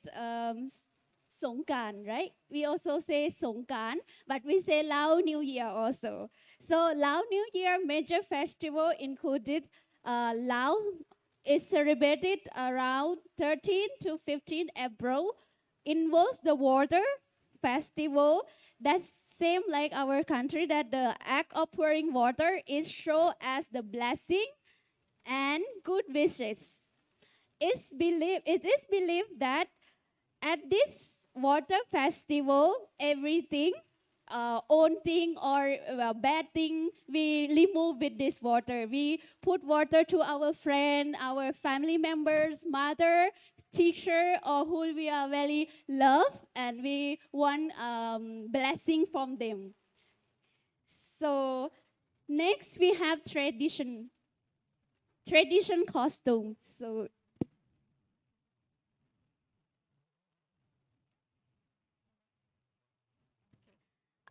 Songkran, right? We also say Songkran, but we say Lao New Year also. So Lao New Year major festival included Laos is celebrated around 13 to 15 April. Involves the water festival. That's same like our country, that the act of pouring water is shown as the blessing and good wishes. It is believed that at this water festival, everything, own thing or bad thing, we remove with this water. We put water to our friend, our family members, mother, teacher, or who we are very love, and we want blessing from them. So next we have tradition costume. So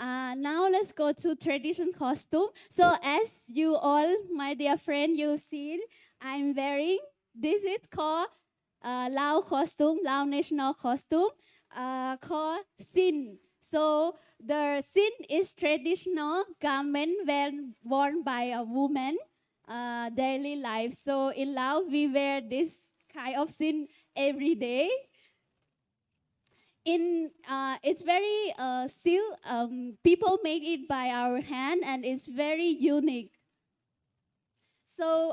now let's go to tradition costume. So as you all, my dear friend, you've seen, I'm wearing, this is called Lao costume, Lao national costume, called Sin. So the Sin is traditional garment worn by a woman daily life. So in Lao, we wear this kind of Sin every day. It's very people make it by our hand, and it's very unique. So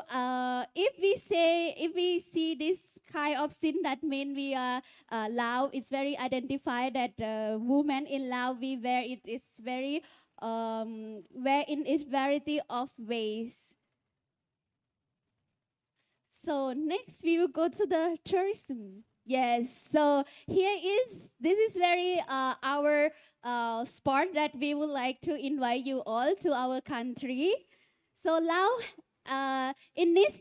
if we see this kind of scene, that means we are Lao. It's very identified that women in Lao we wear it is very wear in its variety of ways. So next we will go to the tourism. Yes, so this is very our sport that we would like to invite you all to our country. So Laos, in this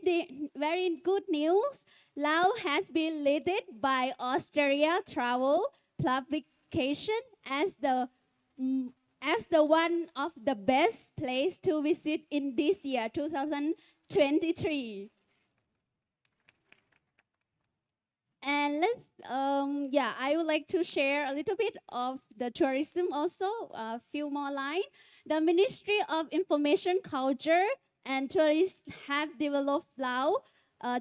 very good news, Laos has been listed by Australia Travel Publication as the one of the best place to visit in this year, 2023. And I would like to share a little bit of the tourism also, a few more lines. The Ministry of Information, Culture and Tourism have developed Lao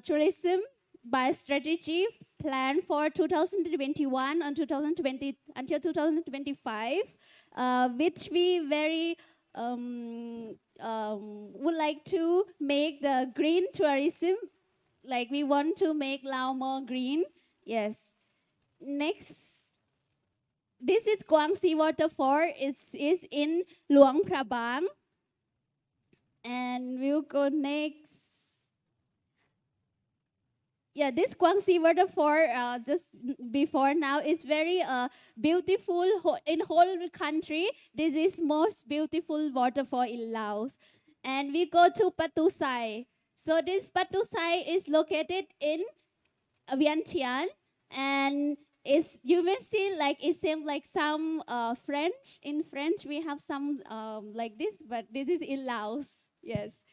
tourism by strategy plan for 2021 and 2020 until 2025, which we very would like to make the green tourism. Like we want to make Lao more green. Yes. Next, this is Guangxi Waterfall. It is in Luang Prabang. And we'll go next. Yeah, this Guangxi Waterfall just before now is very beautiful in whole country. This is most beautiful waterfall in Laos. And we go to Patusai. So this Patusai is located in Vientiane, and you may see like it seems like some French. In French we have some like this, but this is in Laos. Yes.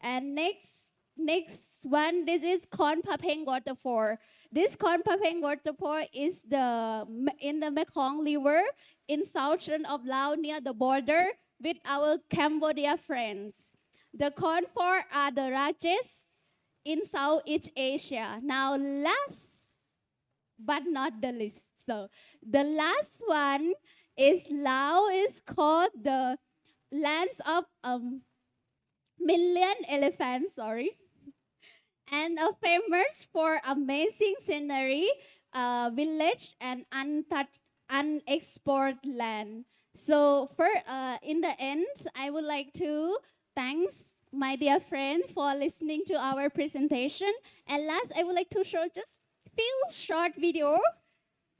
And next one, this is Kon Papeng Waterfall. This Kon Papeng Waterfall is in the Mekong River in southern of Laos near the border with our Cambodia friends. The Kon Fall are the largest in Southeast Asia. Now last but not the least. So the last one is Laos is called the lands of million elephants, sorry. And famous for amazing scenery, village and unexplored land. So in the end, I would like to thank my dear friend for listening to our presentation. And last, I would like to show just few short video.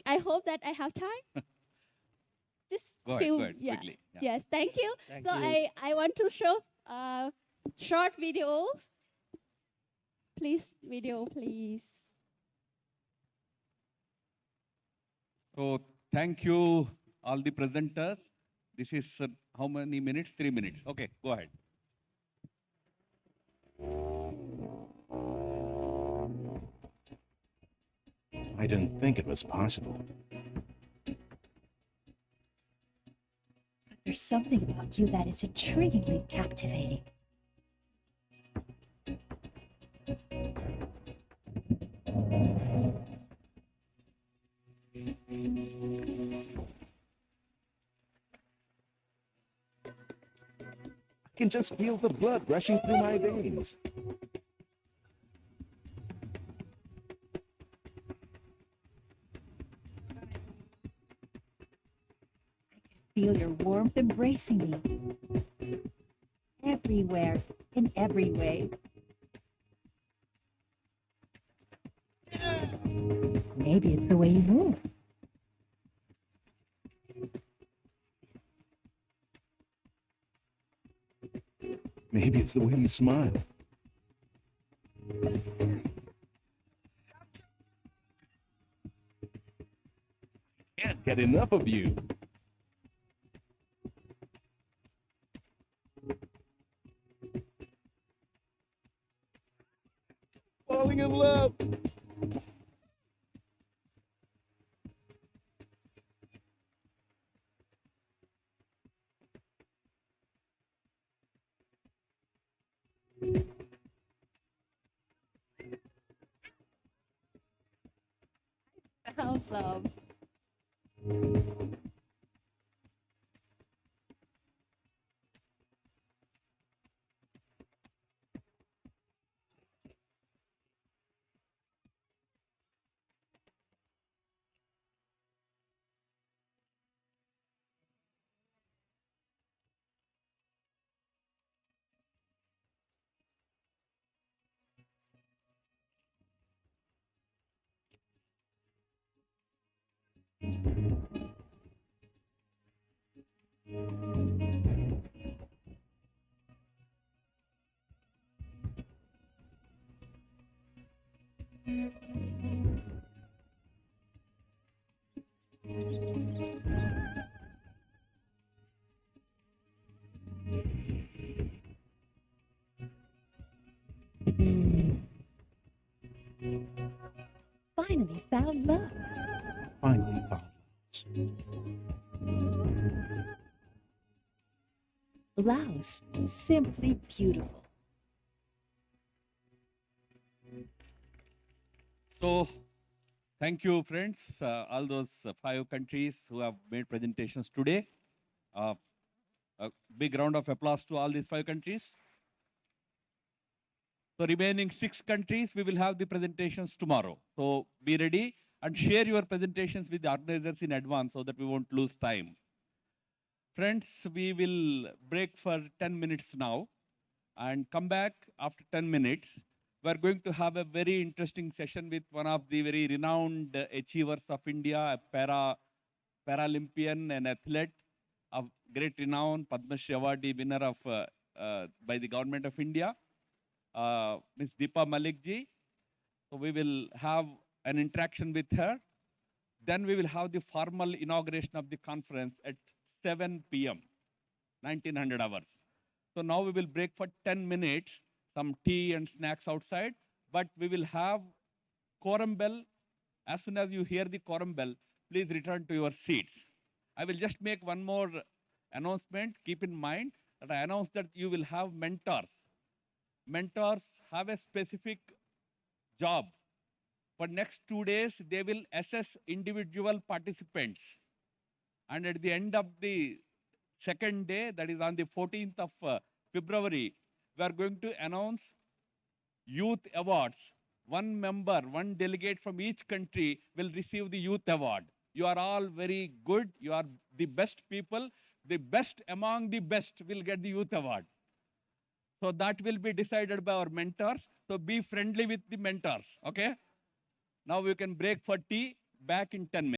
I hope that I have time. Just
Go
few,
ahead,
yeah.
quickly. Yeah.
Yes, thank you.
Thank
so
you.
I want to show short videos. Please, video, please.
So thank you, all the presenters. This is how many minutes? 3 minutes. Okay, go ahead.
I didn't think it was possible.
But there's something about you that is intriguingly captivating.
I can just feel the blood rushing through my veins.
Feel your warmth embracing me. Everywhere, in every way. Maybe it's the way you move.
Maybe it's the way you smile. Can't get enough of you. Falling in love.
Found love. Finally found love.
Finally found
Laos, simply beautiful.
So, thank you, friends, all those 5 countries who have made presentations today. A big round of applause to all these 5 countries. So remaining 6 countries, we will have the presentations tomorrow. So be ready and share your presentations with the organizers in advance so that we won't lose time. Friends, we will break for 10 minutes now and come back after 10 minutes. We're going to have a very interesting session with one of the very renowned achievers of India, a Paralympian and athlete of great renown, Padma Shri Awardee winner of by the government of India. Ms. Deepa Malik ji. So we will have an interaction with her. Then we will have the formal inauguration of the conference at 7 p.m., 1900 hours. So now we will break for 10 minutes, some tea and snacks outside, but we will have quorum bell. As soon as you hear the quorum bell, please return to your seats. I will just make one more announcement. Keep in mind that I announced that you will have mentors. Mentors have a specific job. For next 2 days, they will assess individual participants. And at the end of the second day, that is on the 14th of February, we are going to announce youth awards. One member, one delegate from each country will receive the youth award. You are all very good. You are the best people. The best among the best will get the youth award. So that will be decided by our mentors. So be friendly with the mentors, okay? Now we can break for tea, back in 10 minutes.